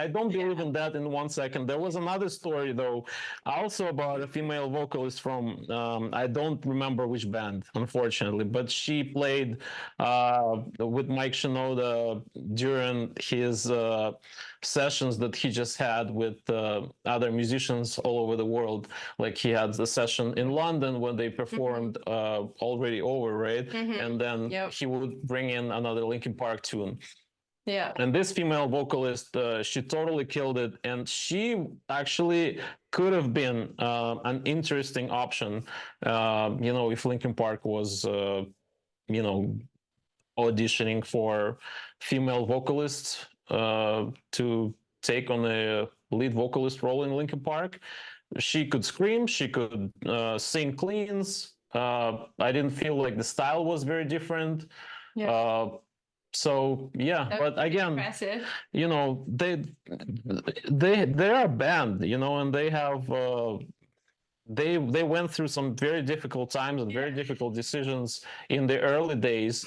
I don't believe in that in 1 second. There was another story though, also about a female vocalist from I don't remember which band, unfortunately, but she played with Mike Shinoda during his sessions that he just had with other musicians all over the world. Like, he had the session in London when they performed Already Over, right? And then he would bring in another Linkin Park tune. Yeah. And this female vocalist, she totally killed it, and she actually could have been an interesting option, if Linkin Park was, auditioning for female vocalists to take on a lead vocalist role in Linkin Park. She could scream, she could sing cleans. I didn't feel like the style was very different. So yeah, That's but again, impressive. you know, they're a band, you know, and they have they went through some very difficult times and very difficult decisions in the early days,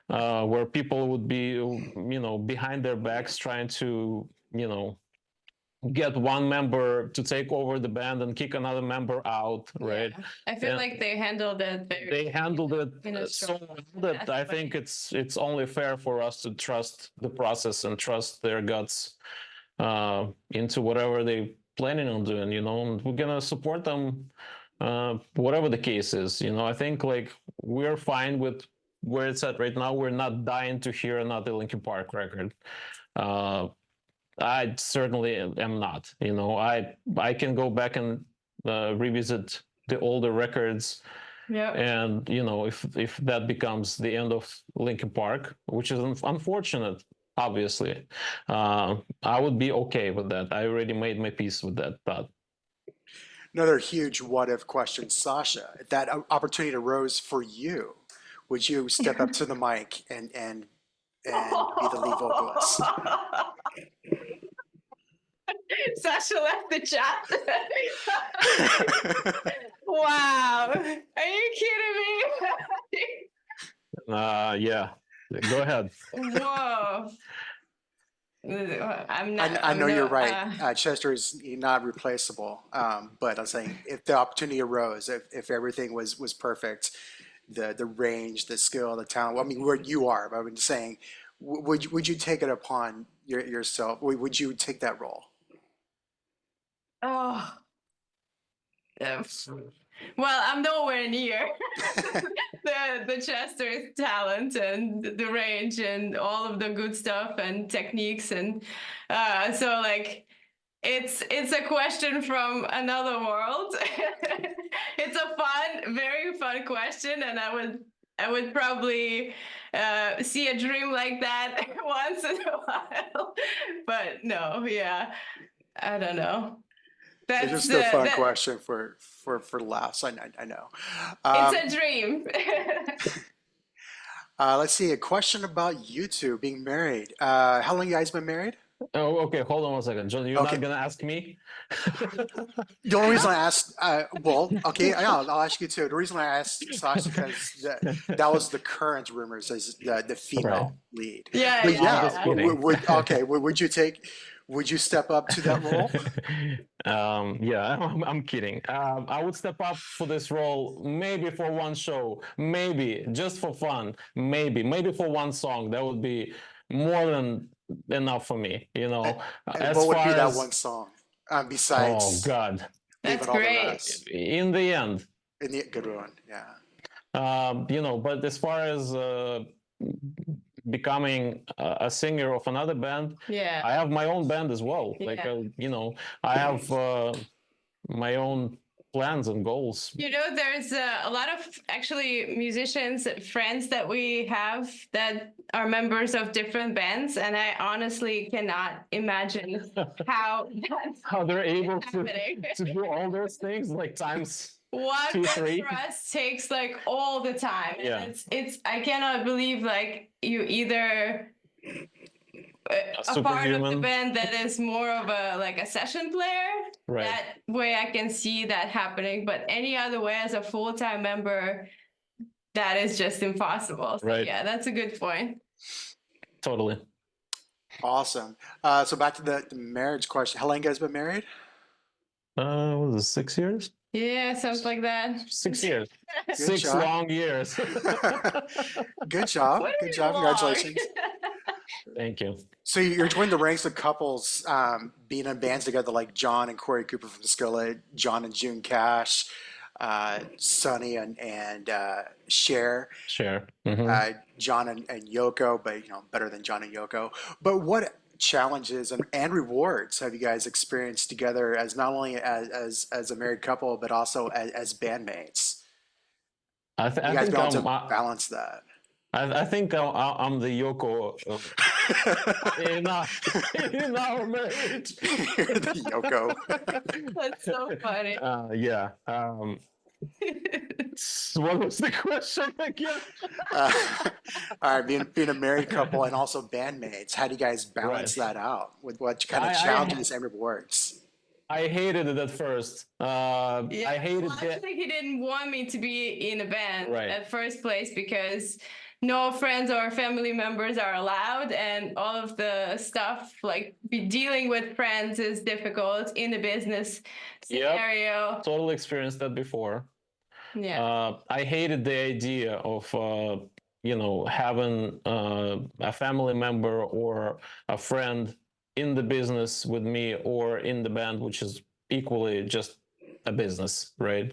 where people would be, you know, behind their backs trying to, you know, get one member to take over the band and kick another member out, right? Yeah. I feel And like they handled it they handled it in a so strong well that I think it's only fair for us to trust the process and trust their guts into whatever they planning on doing, you know, and we're gonna support them, whatever the case is. You know, I think like we're fine with where it's at right now. We're not dying to hear another Linkin Park record. uh I certainly am not. You know, I can go back and revisit the older records, Yeah. and you know, if that becomes the end of Linkin Park, which is unfortunate, obviously, I would be okay with that. I already made my peace with that thought. Another huge what if question, Sasha. If that opportunity arose for you, would you step up to the mic and be the lead vocalist? Sasha left the chat. Wow. Are you kidding me? Yeah, go ahead. Whoa. I'm not. I know I'm no. you're right. Chester is not replaceable. But I'm saying if the opportunity arose, if everything was perfect, the range, the skill, the talent. Well, I mean, where you are, but I'm just saying, would you take it upon yourself? Would you take that role? Oh. Well, I'm nowhere near the Chester's talent and the range and all of the good stuff and techniques, and so like it's a question from another world. It's a fun, very fun question, and I would probably see a dream like that once in a while. But no, yeah, I don't know. It's That's just a fun that. question for laughs. I know. It's Um, a dream. let's see. A question about you two being married. How long you guys been married? Oh, okay, hold on one second, John. You're Okay. not gonna ask me? The only reason I asked, well, okay, I'll ask you too. The reason I asked Sasha because that was the current rumors as the Right. female lead. Yeah, But yeah, I'm yeah, just yeah. kidding. would you step up to that role? Yeah, I'm kidding. I would step up for this role maybe for one show, maybe just for fun, maybe for one song. That would be more than enough for me, you And, know. and As what would far be that one as, song oh besides God, That's leaving all the great. rest? in the end, In the good one, yeah. you know, but as far as becoming a singer of another band, Yeah. I have my own band as well. Like, Yeah. you know, I have my own plans and goals. You know, there's a lot of actually musicians, friends that we have that are members of different bands, and I honestly cannot imagine how that's How they're able happening. to do all those things like times One 2, band 3. for us takes like all the time, and Yeah. it's I cannot believe like you either a part of the Superhuman. band that is more of a like a session player. Right. That way I can see that happening, but any other way as a full-time member, that is just impossible. So Right. yeah, that's a good point. Totally. Awesome. So back to the marriage question. How long you guys been married? What was it, 6 years? Yeah, something like that. 6 years. Good 6 job. long years. Good job. What Good is job. long? Congratulations. Thank you. So you're joining the ranks of couples being in bands together like John and Corey Cooper from Skillet, John and June Cash, Sonny and Cher, Sure. Mhm. John and Yoko, but you know better than John and Yoko. But what challenges and rewards have you guys experienced together as not only as a married couple but also as bandmates? I You guys think been able to balance that? I think I'm the Yoko in our marriage. You're the Yoko. That's so funny. Yeah. What was the question again? Uh, all right, being a married couple and also bandmates, how do you guys balance Right. that out? With what kind of I challenges and rewards? I hated it at first. Yeah, I hated well, that. actually, he didn't want me to be in a band Right. at first place because no friends or family members are allowed, and all of the stuff like be dealing with friends is difficult in a business Yep. scenario. Totally experienced that before. Yeah. I hated the idea of having a family member or a friend in the business with me or in the band, which is equally just a business, right?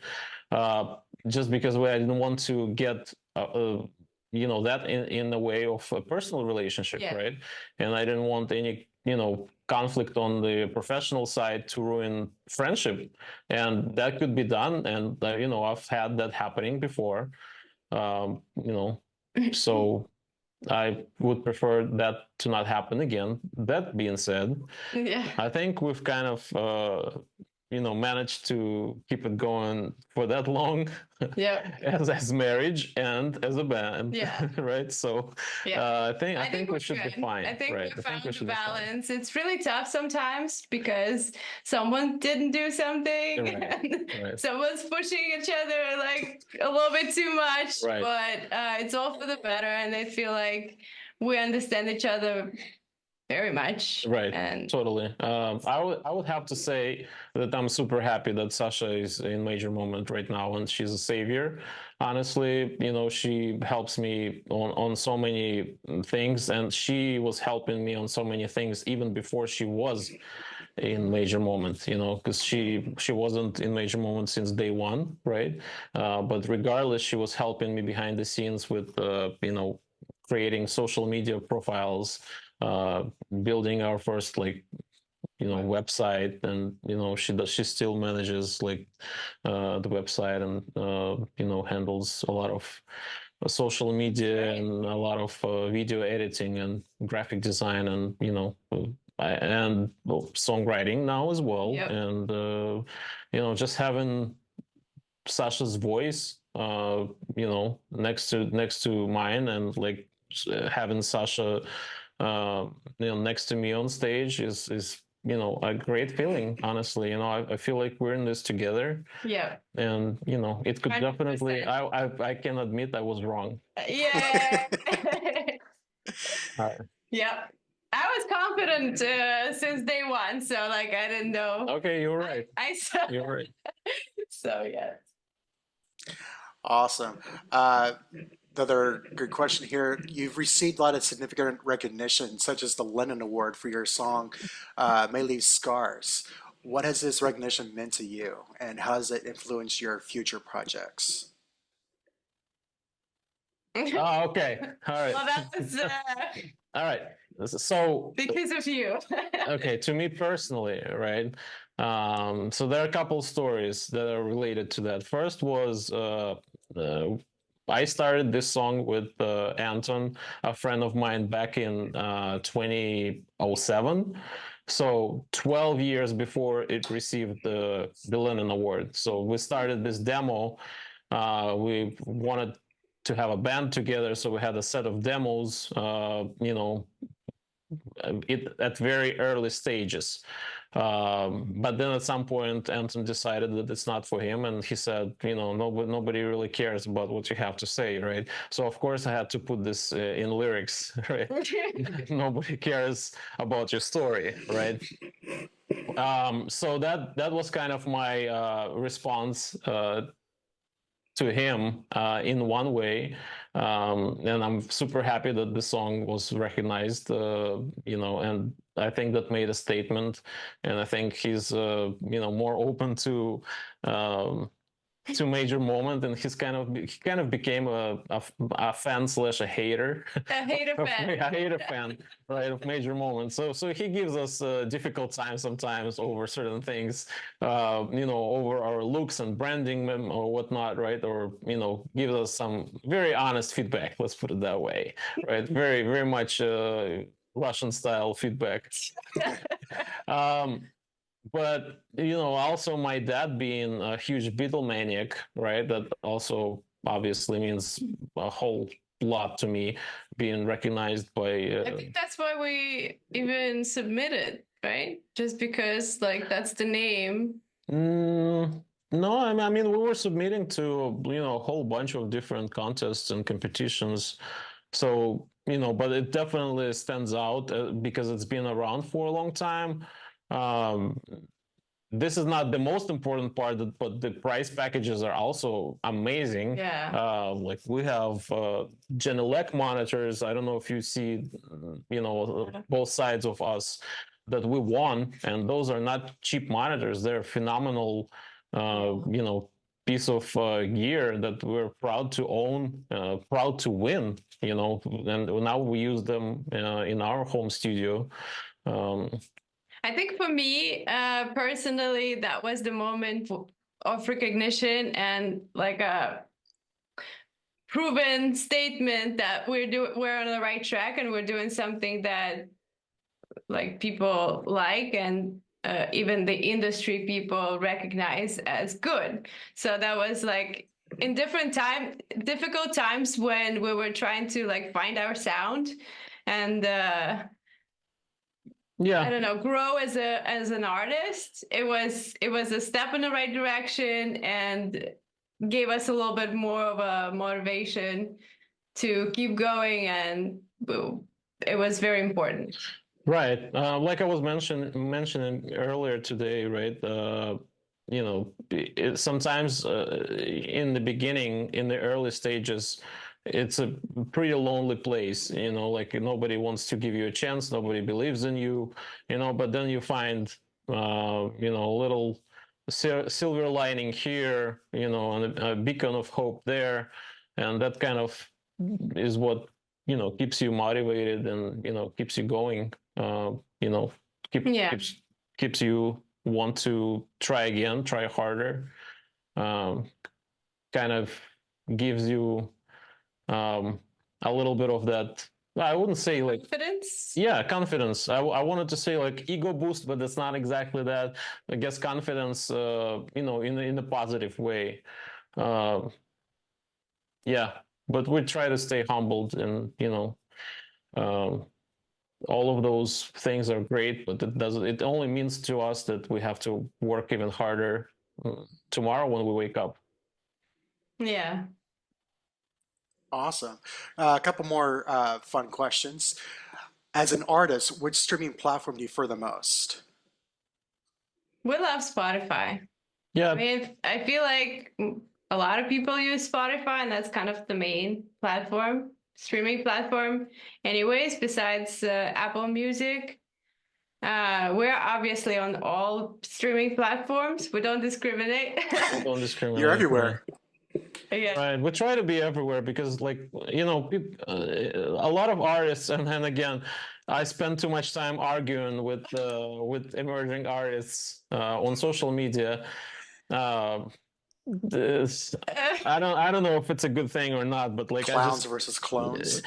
Uh, just because I didn't want to get that in the way of a personal relationship, Yeah. right? And I didn't want any conflict on the professional side to ruin friendship, and that could be done. And I've had that happening before. So I would prefer that to not happen again. That being said, Yeah. I think we've kind of managed to keep it going for that long. Yeah. as marriage and as a band. Yeah. Right. So Yeah. I think we we're should be good. fine. I think Right. we I think we found the should be fine. balance. It's really tough sometimes because someone didn't do something Right. and Right. someone's pushing each other like a little bit too much. Right. But it's all for the better, and I feel like we understand each other very much. Right. And Totally. I would have to say that I'm super happy that Sasha is in Major Moment right now, and she's a savior. Honestly, she helps me on so many things, and she was helping me on so many things even before she was in Major Moment, because she wasn't in Major Moment since day one, right? But regardless, she was helping me behind the scenes with creating social media profiles, building our first website, and she still manages the website, and handles a lot of social media and a lot of video editing and graphic design, and songwriting now as well. Yep. And just having Sasha's voice next to mine, and having Sasha next to me on stage is a great feeling. Honestly, I feel like we're in this together. yeah. And it could 100%. definitely, I can admit I was wrong. Yeah. All right. Yeah. I was confident since day one, so I didn't know. Okay, you're right. I saw. You're right. So yeah. Awesome. Another good question here. You've received a lot of significant recognition, such as the Lennon Award for your song May Leave Scars. What has this recognition meant to you, and how has it influenced your future projects? Oh, okay. All right. Well, that was All right. So because of you. okay, to me personally, right? So there are a couple stories that are related to that. First was I started this song with Anton, a friend of mine, back in 2007. So 12 years before it received the Lennon Award. So we started this demo. We wanted to have a band together, so we had a set of demos. At very early stages. But then at some point, Anton decided that it's not for him, and he said, nobody really cares about what you have to say, right? So of course I had to put this in lyrics, right? Nobody cares about your story, right? So that was kind of my response to him in one way. And I'm super happy that the song was recognized, and I think that made a statement. And I think he's, more open to Major Moment, and he kind of became a fan slash a hater. A hater fan. A hater fan, right, of Major Moment. So he gives us a difficult time sometimes over certain things, over our looks and branding or whatnot, right? Or gives us some very honest feedback. Let's put it that way, right? Very very much Russian style feedback. but also my dad being a huge Beatle maniac, right? That also obviously means a whole lot to me, being recognized by. I think that's why we even submitted, right? Just because like that's the name. No, I mean we were submitting to a whole bunch of different contests and competitions, so but it definitely stands out because it's been around for a long time. Um, this is not the most important part, but the price packages are also amazing. Yeah. Like we have Genelec monitors. I don't know if you see, both sides of us that we won, and those are not cheap monitors. They're phenomenal, piece of gear that we're proud to own, proud to win. And now we use them in our home studio. Um, I think for me, personally, that was the moment of recognition and like a proven statement that we're on the right track and we're doing something that like people like and even the industry people recognize as good. So that was like in difficult times when we were trying to like find our sound and yeah. I don't know, grow as an artist. It was a step in the right direction and gave us a little bit more of a motivation to keep going, and it was very important. Right. Like I was mentioning earlier today, right? Sometimes in the beginning, in the early stages, it's a pretty lonely place, like nobody wants to give you a chance, nobody believes in you, but then you find, a little silver lining here, and a beacon of hope there. And that kind of is what, keeps you motivated and, keeps you going, you know, Yeah. keeps you want to try again, try harder, kind of gives you a little bit of that. I wouldn't say like Confidence. yeah, confidence. I wanted to say like ego boost, but that's not exactly that. I guess confidence, in a positive way. Uh, yeah, but we try to stay humbled, and um, all of those things are great, but it only means to us that we have to work even harder tomorrow when we wake up. Yeah. Awesome. A couple more fun questions. As an artist, which streaming platform do you prefer the most? We love Spotify. Yeah. I mean, I feel like a lot of people use Spotify, and that's kind of the main platform, streaming platform, anyways, besides Apple Music. We're obviously on all streaming platforms. We don't discriminate. We don't discriminate. You're everywhere. Yeah. Right. We try to be everywhere because, like, a lot of artists, and then again, I spend too much time arguing with emerging artists on social media. This I don't know if it's a good thing or not, but like Clowns versus clones.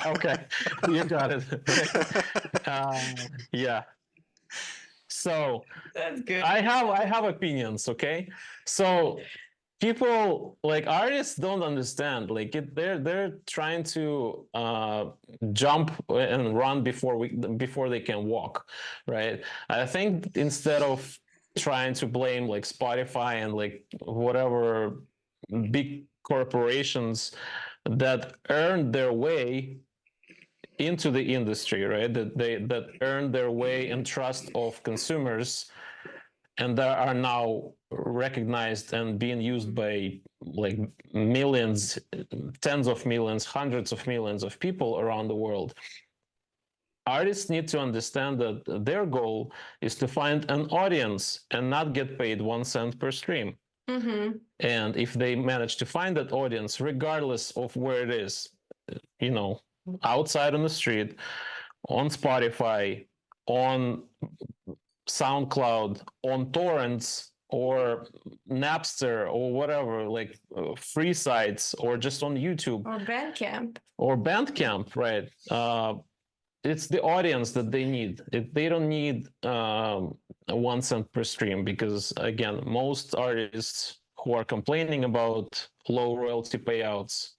Okay, you got it. Yeah. So That's good. I have opinions, okay? So people, like, artists don't understand, like they're trying to jump and run before they can walk, right? I think instead of trying to blame like Spotify and like whatever big corporations that earned their way into the industry, right? That earned their way in trust of consumers, and that are now recognized and being used by like millions, tens of millions, hundreds of millions of people around the world. Artists need to understand that their goal is to find an audience and not get paid 1 cent per stream. Mm-hmm. And if they manage to find that audience, regardless of where it is, outside on the street, on Spotify, on SoundCloud, on torrents, or Napster, or whatever, like free sites, or just on YouTube Or Bandcamp. or Bandcamp, right? it's the audience that they need. They don't need 1 cent per stream, because again, most artists who are complaining about low royalty payouts,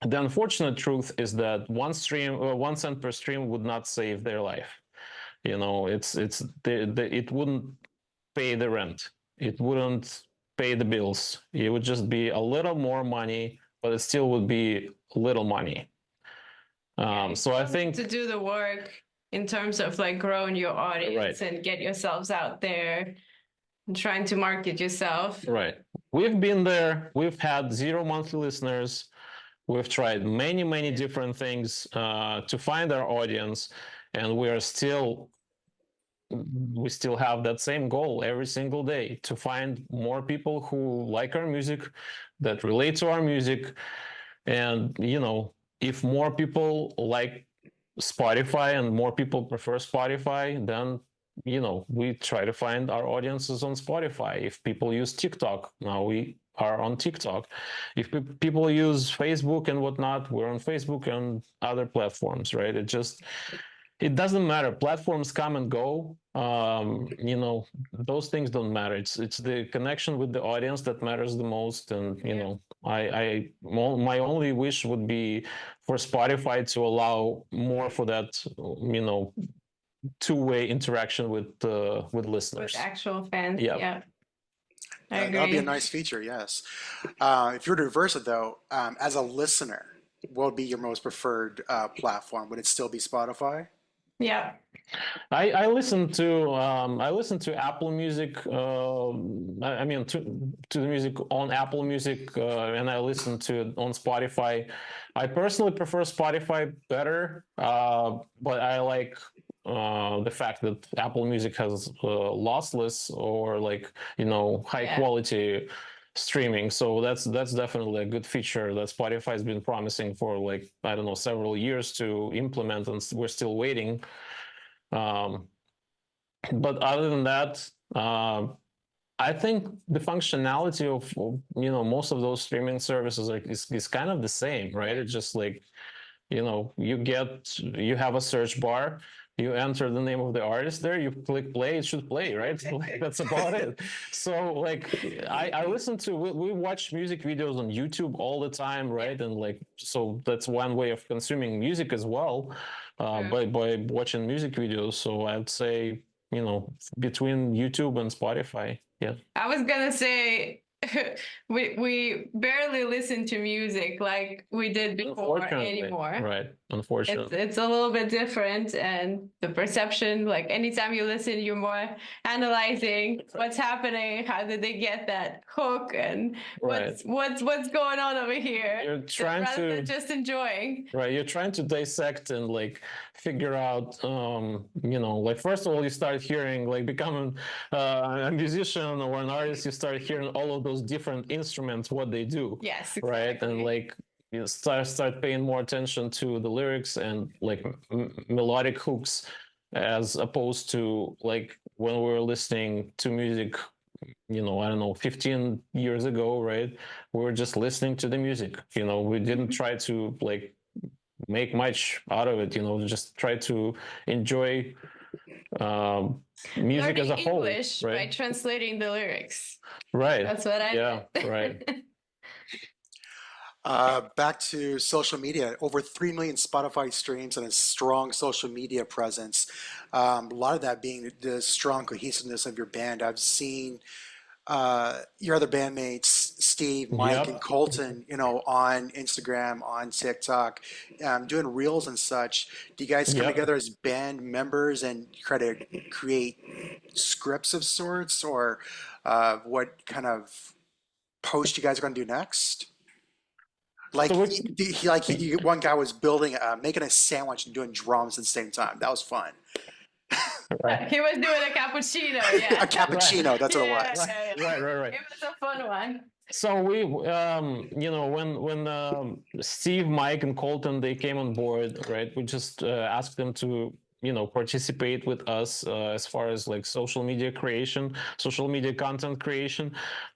the unfortunate truth is that 1 cent per stream would not save their life. You know, it wouldn't pay the rent. It wouldn't pay the bills. It would just be a little more money, but it still would be little money. So I think to do the work in terms of like growing your audience and get yourselves out there and trying to market yourself. Right. We've been there. We've had 0 monthly listeners. We've tried many different things to find our audience, and we still have that same goal every single day, to find more people who like our music, that relate to our music. And, you know, if more people like Spotify and more people prefer Spotify, then, you know, we try to find our audiences on Spotify. If people use TikTok, now we are on TikTok. If people use Facebook and whatnot, we're on Facebook and other platforms, right? It doesn't matter. Platforms come and go. You know, those things don't matter. It's the connection with the audience that matters the most. And you know, my only wish would be for Spotify to allow more for that, you know, two-way interaction with listeners, with actual fans. Yeah. I agree. That'll be a nice feature. Yes. If you were to reverse it though, as a listener, what would be your most preferred platform? Would it still be Spotify? Yeah. I listen to Apple Music. I mean to the music on Apple Music, and I listen to it on Spotify. I personally prefer Spotify better, but I like the fact that Apple Music has lossless, or like, you know, high quality streaming. So that's definitely a good feature that Spotify has been promising for, like, I don't know, several years to implement, and we're still waiting. But other than that, I think the functionality of, you know, most of those streaming services is kind of the same, right? It's just like, you know, you have a search bar, you enter the name of the artist there, you click play, it should play, right? Like, that's about it. So like, I listen to, we watch music videos on YouTube all the time, right? And like, so that's one way of consuming music as well, by watching music videos. So I'd say, you know, between YouTube and Spotify. Yeah. I was gonna say we barely listen to music like we did before anymore. Right. Unfortunately. It's a little bit different, and the perception, like anytime you listen, you're more analyzing what's happening, how did they get that hook, and what's going on over here. You're trying rather than just enjoying. Right. You're trying to dissect and like figure out, you know, like first of all, you start hearing, like becoming a musician or an artist, you start hearing all of those different instruments, what they do. Yes. Exactly. Right. And like, you start paying more attention to the lyrics and like melodic hooks, as opposed to like when we were listening to music, you know, I don't know, 15 years ago, right? We were just listening to the music, you know, we didn't try to like make much out of it, you know, just try to enjoy music as a whole. English, right? By translating the lyrics. Right. That's what I did. Right. Back to social media, over 3 million Spotify streams and a strong social media presence. A lot of that being the strong cohesiveness of your band. I've seen your other bandmates, Steve, Mike, and Colton, you know, on Instagram, on TikTok, doing reels and such. Do you guys come together as band members and try to create scripts of sorts, or what kind of post you guys are going to do next? Like, one guy was building, making a sandwich and doing drums at the same time. That was fun. Right. He was doing a cappuccino, yeah. A cappuccino, that's what it was. Right. It was a fun one. So we, you know, when Steve, Mike, and Colton, they came on board, right? We just asked them to, you know, participate with us as far as like social media creation, social media content creation.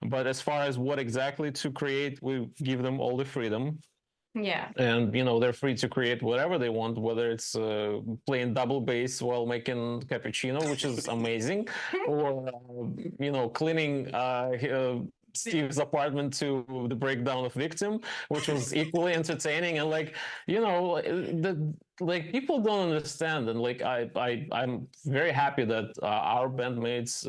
But as far as what exactly to create, we give them all the freedom. Yeah. and they're free to create whatever they want, whether it's playing double bass while making cappuccino, which is amazing, or cleaning Steve's apartment to the breakdown of Victim, which was equally entertaining. And like people don't understand, and like I'm very happy that our bandmates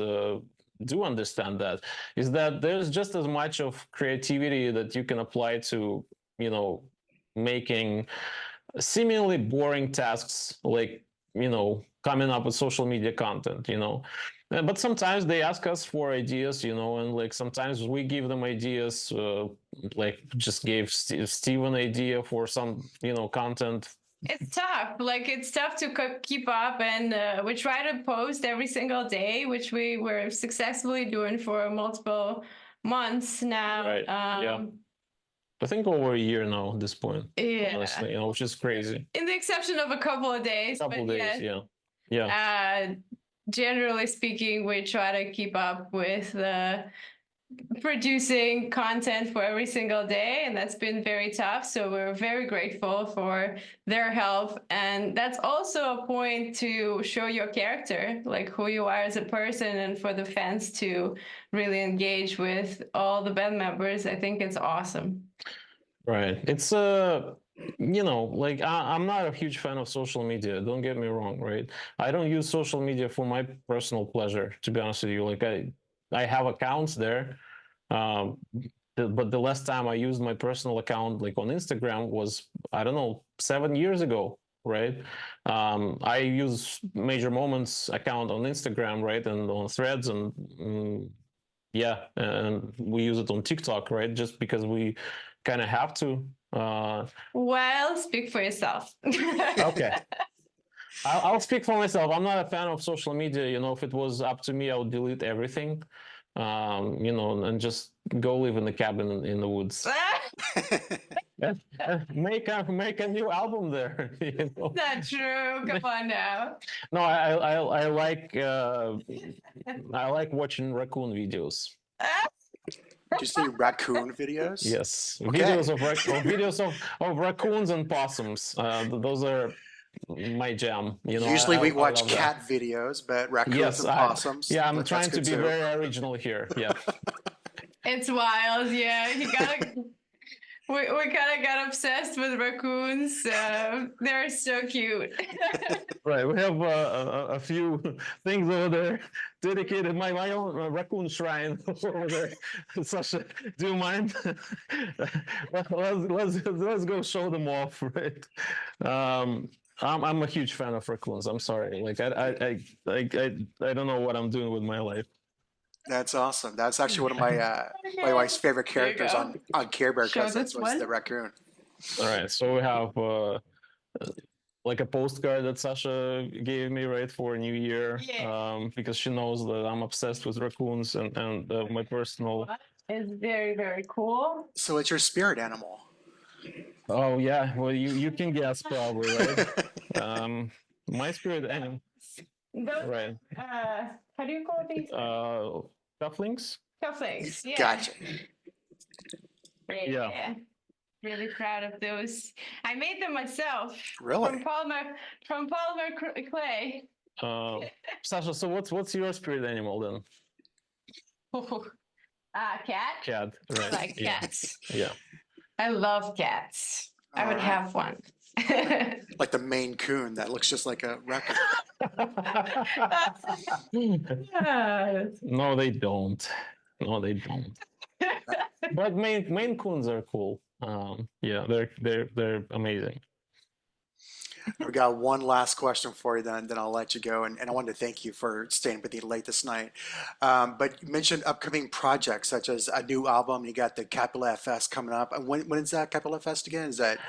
do understand that, is that there's just as much of creativity that you can apply to making seemingly boring tasks, like coming up with social media content. But sometimes they ask us for ideas, and like sometimes we give them ideas. Like just gave Steve an idea for some content. It's tough. Like it's tough to keep up, and we try to post every single day, which we were successfully doing for multiple months now. Right. Yeah. I think over a year now at this point. Yeah. Honestly, which is crazy. In the exception of a couple of days. Yeah. Generally speaking, we try to keep up with producing content for every single day, and that's been very tough. So we're very grateful for their help, and that's also a point to show your character, like who you are as a person, and for the fans to really engage with all the band members. I think it's awesome. Right. It's like I'm not a huge fan of social media. Don't get me wrong, right? I don't use social media for my personal pleasure, to be honest with you. Like I have accounts there, but the last time I used my personal account, like on Instagram, was, I don't know, 7 years ago, right? I use Major Moments account on Instagram, right, and on Threads, and yeah, and we use it on TikTok, right, just because we kind of have to. Well, speak for yourself. Okay. I'll speak for myself. I'm not a fan of social media. If it was up to me, I would delete everything, and just go live in the cabin in the woods. Make a new album there. Not true. Come on now. No, I like watching raccoon videos. Did you say raccoon videos? Yes, okay. videos of raccoons and possums. Those are my jam. Usually we watch cat videos, but raccoons and possums. Yeah, I'm trying to be very original here. Yeah. It's wild. Yeah, you gotta. We kind of got obsessed with raccoons. They're so cute. Right, we have a few things over there dedicated. My own raccoon shrine over there. Sasha, do you mind? let's go show them off, right? I'm a huge fan of raccoons. I'm sorry, like I don't know what I'm doing with my life. That's awesome. That's actually one of my wife's favorite characters on Care Bear Cousins was the raccoon. All right, so we have like a postcard that Sasha gave me right for New Year, because she knows that I'm obsessed with raccoons and my personal. It's very, very cool. So it's your spirit animal. Oh yeah, well you can guess probably, right? My spirit animal. Right. How do you call these? Cufflinks? Cufflinks, yeah. Gotcha. Yeah. Really proud of those. I made them myself. Really? From polymer clay. Sasha, so what's your spirit animal then? Cat. Cat, right. Like cats. Yeah. I love cats. I would have one. Like the Maine Coon that looks just like a raccoon. No, they don't. But Maine Coons are cool. Yeah, they're amazing. We got one last question for you, then I'll let you go. And I wanted to thank you for staying with me late this night. But you mentioned upcoming projects such as a new album. You got the Capital FS coming up. And when is that Capital FS again? Is that?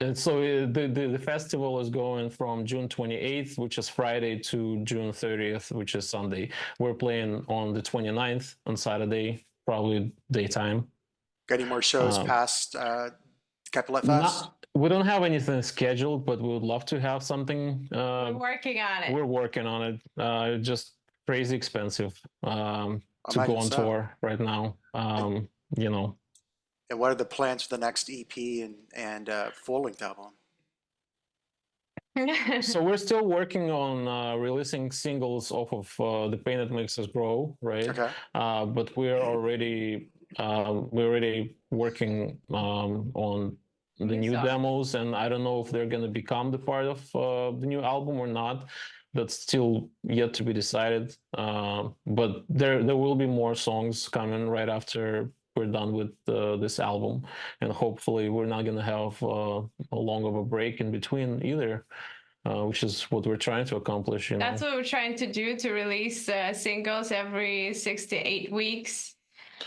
And so the festival is going from June 28th, which is Friday, to June 30th, which is Sunday. We're playing on the 29th on Saturday, probably daytime. Got any more shows past Capital FS? We don't have anything scheduled, but we would love to have something. We're working on it. We're working on it. Just crazy expensive to go on tour right now. And what are the plans for the next EP and full-length album? So we're still working on releasing singles off of the Painted Mixes Grow, right? Okay. But we're already working on the New new song. demos, and I don't know if they're gonna become the part of the new album or not. That's still yet to be decided. But there will be more songs coming right after we're done with this album, and hopefully we're not gonna have a long of a break in between either, which is what we're trying to accomplish. You That's know, what we're trying to do, to release singles every 6 to 8 weeks.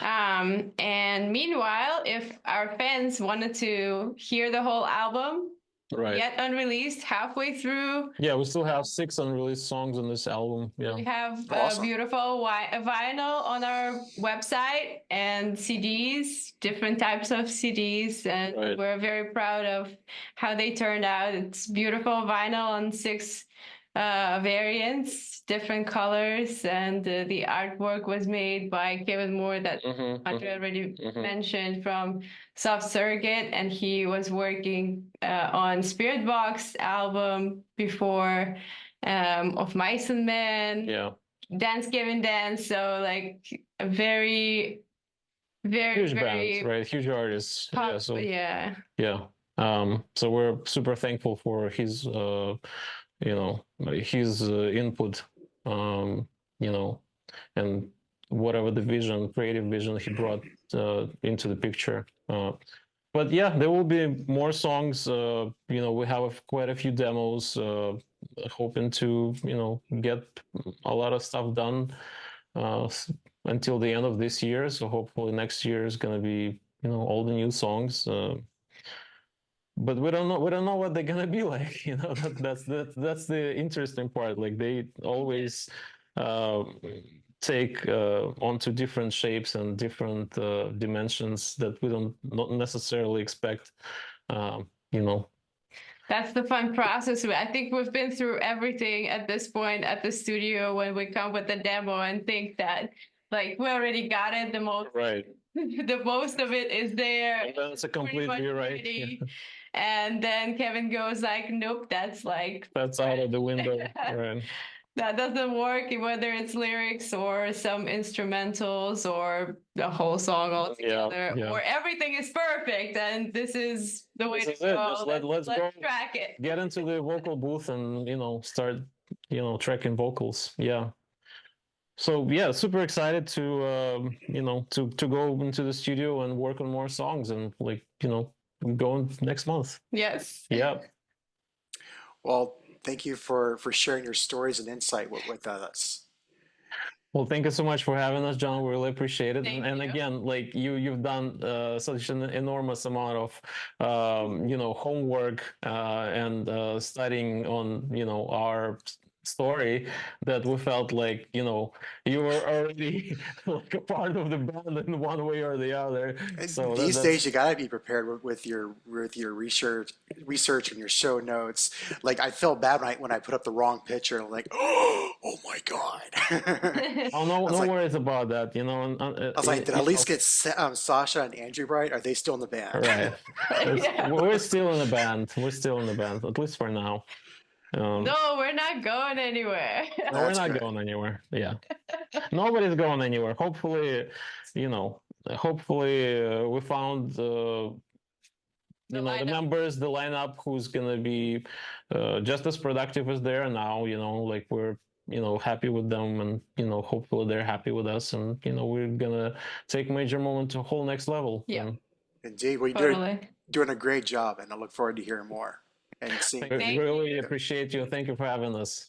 And meanwhile, if our fans wanted to hear the whole album, right? yet unreleased, halfway through, Yeah, we still have 6 unreleased songs on this album. we Yeah, have Awesome. beautiful vinyl on our website and CDs, different types of CDs, and Right. we're very proud of how they turned out. It's beautiful vinyl on 6 variants, different colors, and the artwork was made by Kevin Moore, that Andre already mentioned, from Soft Circuit, and he was working on Spirit Box album before, of Mice and Men, yeah. Dance Gavin Dance. So like a very Huge very bands, right? Huge artists. pop, Yeah, so yeah. yeah. So we're super thankful for his his input, you know, and whatever the vision, creative vision he brought into the picture. But yeah, there will be more songs. We have quite a few demos, hoping to, get a lot of stuff done until the end of this year. So hopefully next year is gonna be, all the new songs. But we don't know what they're gonna be like. That's the interesting part. Like, they always take onto different shapes and different dimensions that we don't not necessarily expect. That's the fun process. I think we've been through everything at this point at the studio when we come with the demo and think that, like, we already got it. The most Right. the most of it is there. And then it's a Pretty much complete rewrite. ready. And then Kevin goes like, nope, that's like, That's out of the window. Right. that doesn't work, whether it's lyrics or some instrumentals or the whole song altogether, yeah. or everything is perfect and this is the way This to is it. go. Just let's go track it. get into the vocal booth and start tracking vocals. Yeah. So yeah, super excited to to go into the studio and work on more songs, and go next month. Yes. Yeah. Well, thank you for sharing your stories and insight with us. Well, thank you so much for having us, John. We really appreciate it. Thank and you. again, like you've done such an enormous amount of homework and studying on our story, that we felt like you were already like a part of the band in one way or the other. So These days, you gotta be prepared with your research and your show notes. Like, I felt bad when I put up the wrong picture. I'm like, oh my god. Oh, no, was no like- worries about that. I was like, did I at least get Sasha and Andrew right? Are they still in the band? Right. Yeah. We're still in the band. We're still in the band, at least for now. No, we're not going anywhere. No, we're That's not great. going anywhere. Yeah. Nobody's going anywhere. Hopefully, we found the lineup. members, the lineup, who's gonna be just as productive as they are now. Like, we're happy with them, and hopefully they're happy with us, and we're gonna take Major Moment to a whole next level. Yeah. Indeed, well, you're Totally. doing a great job, and I look forward to hearing more and seeing. We Thank really you. appreciate you. Thank you for having us.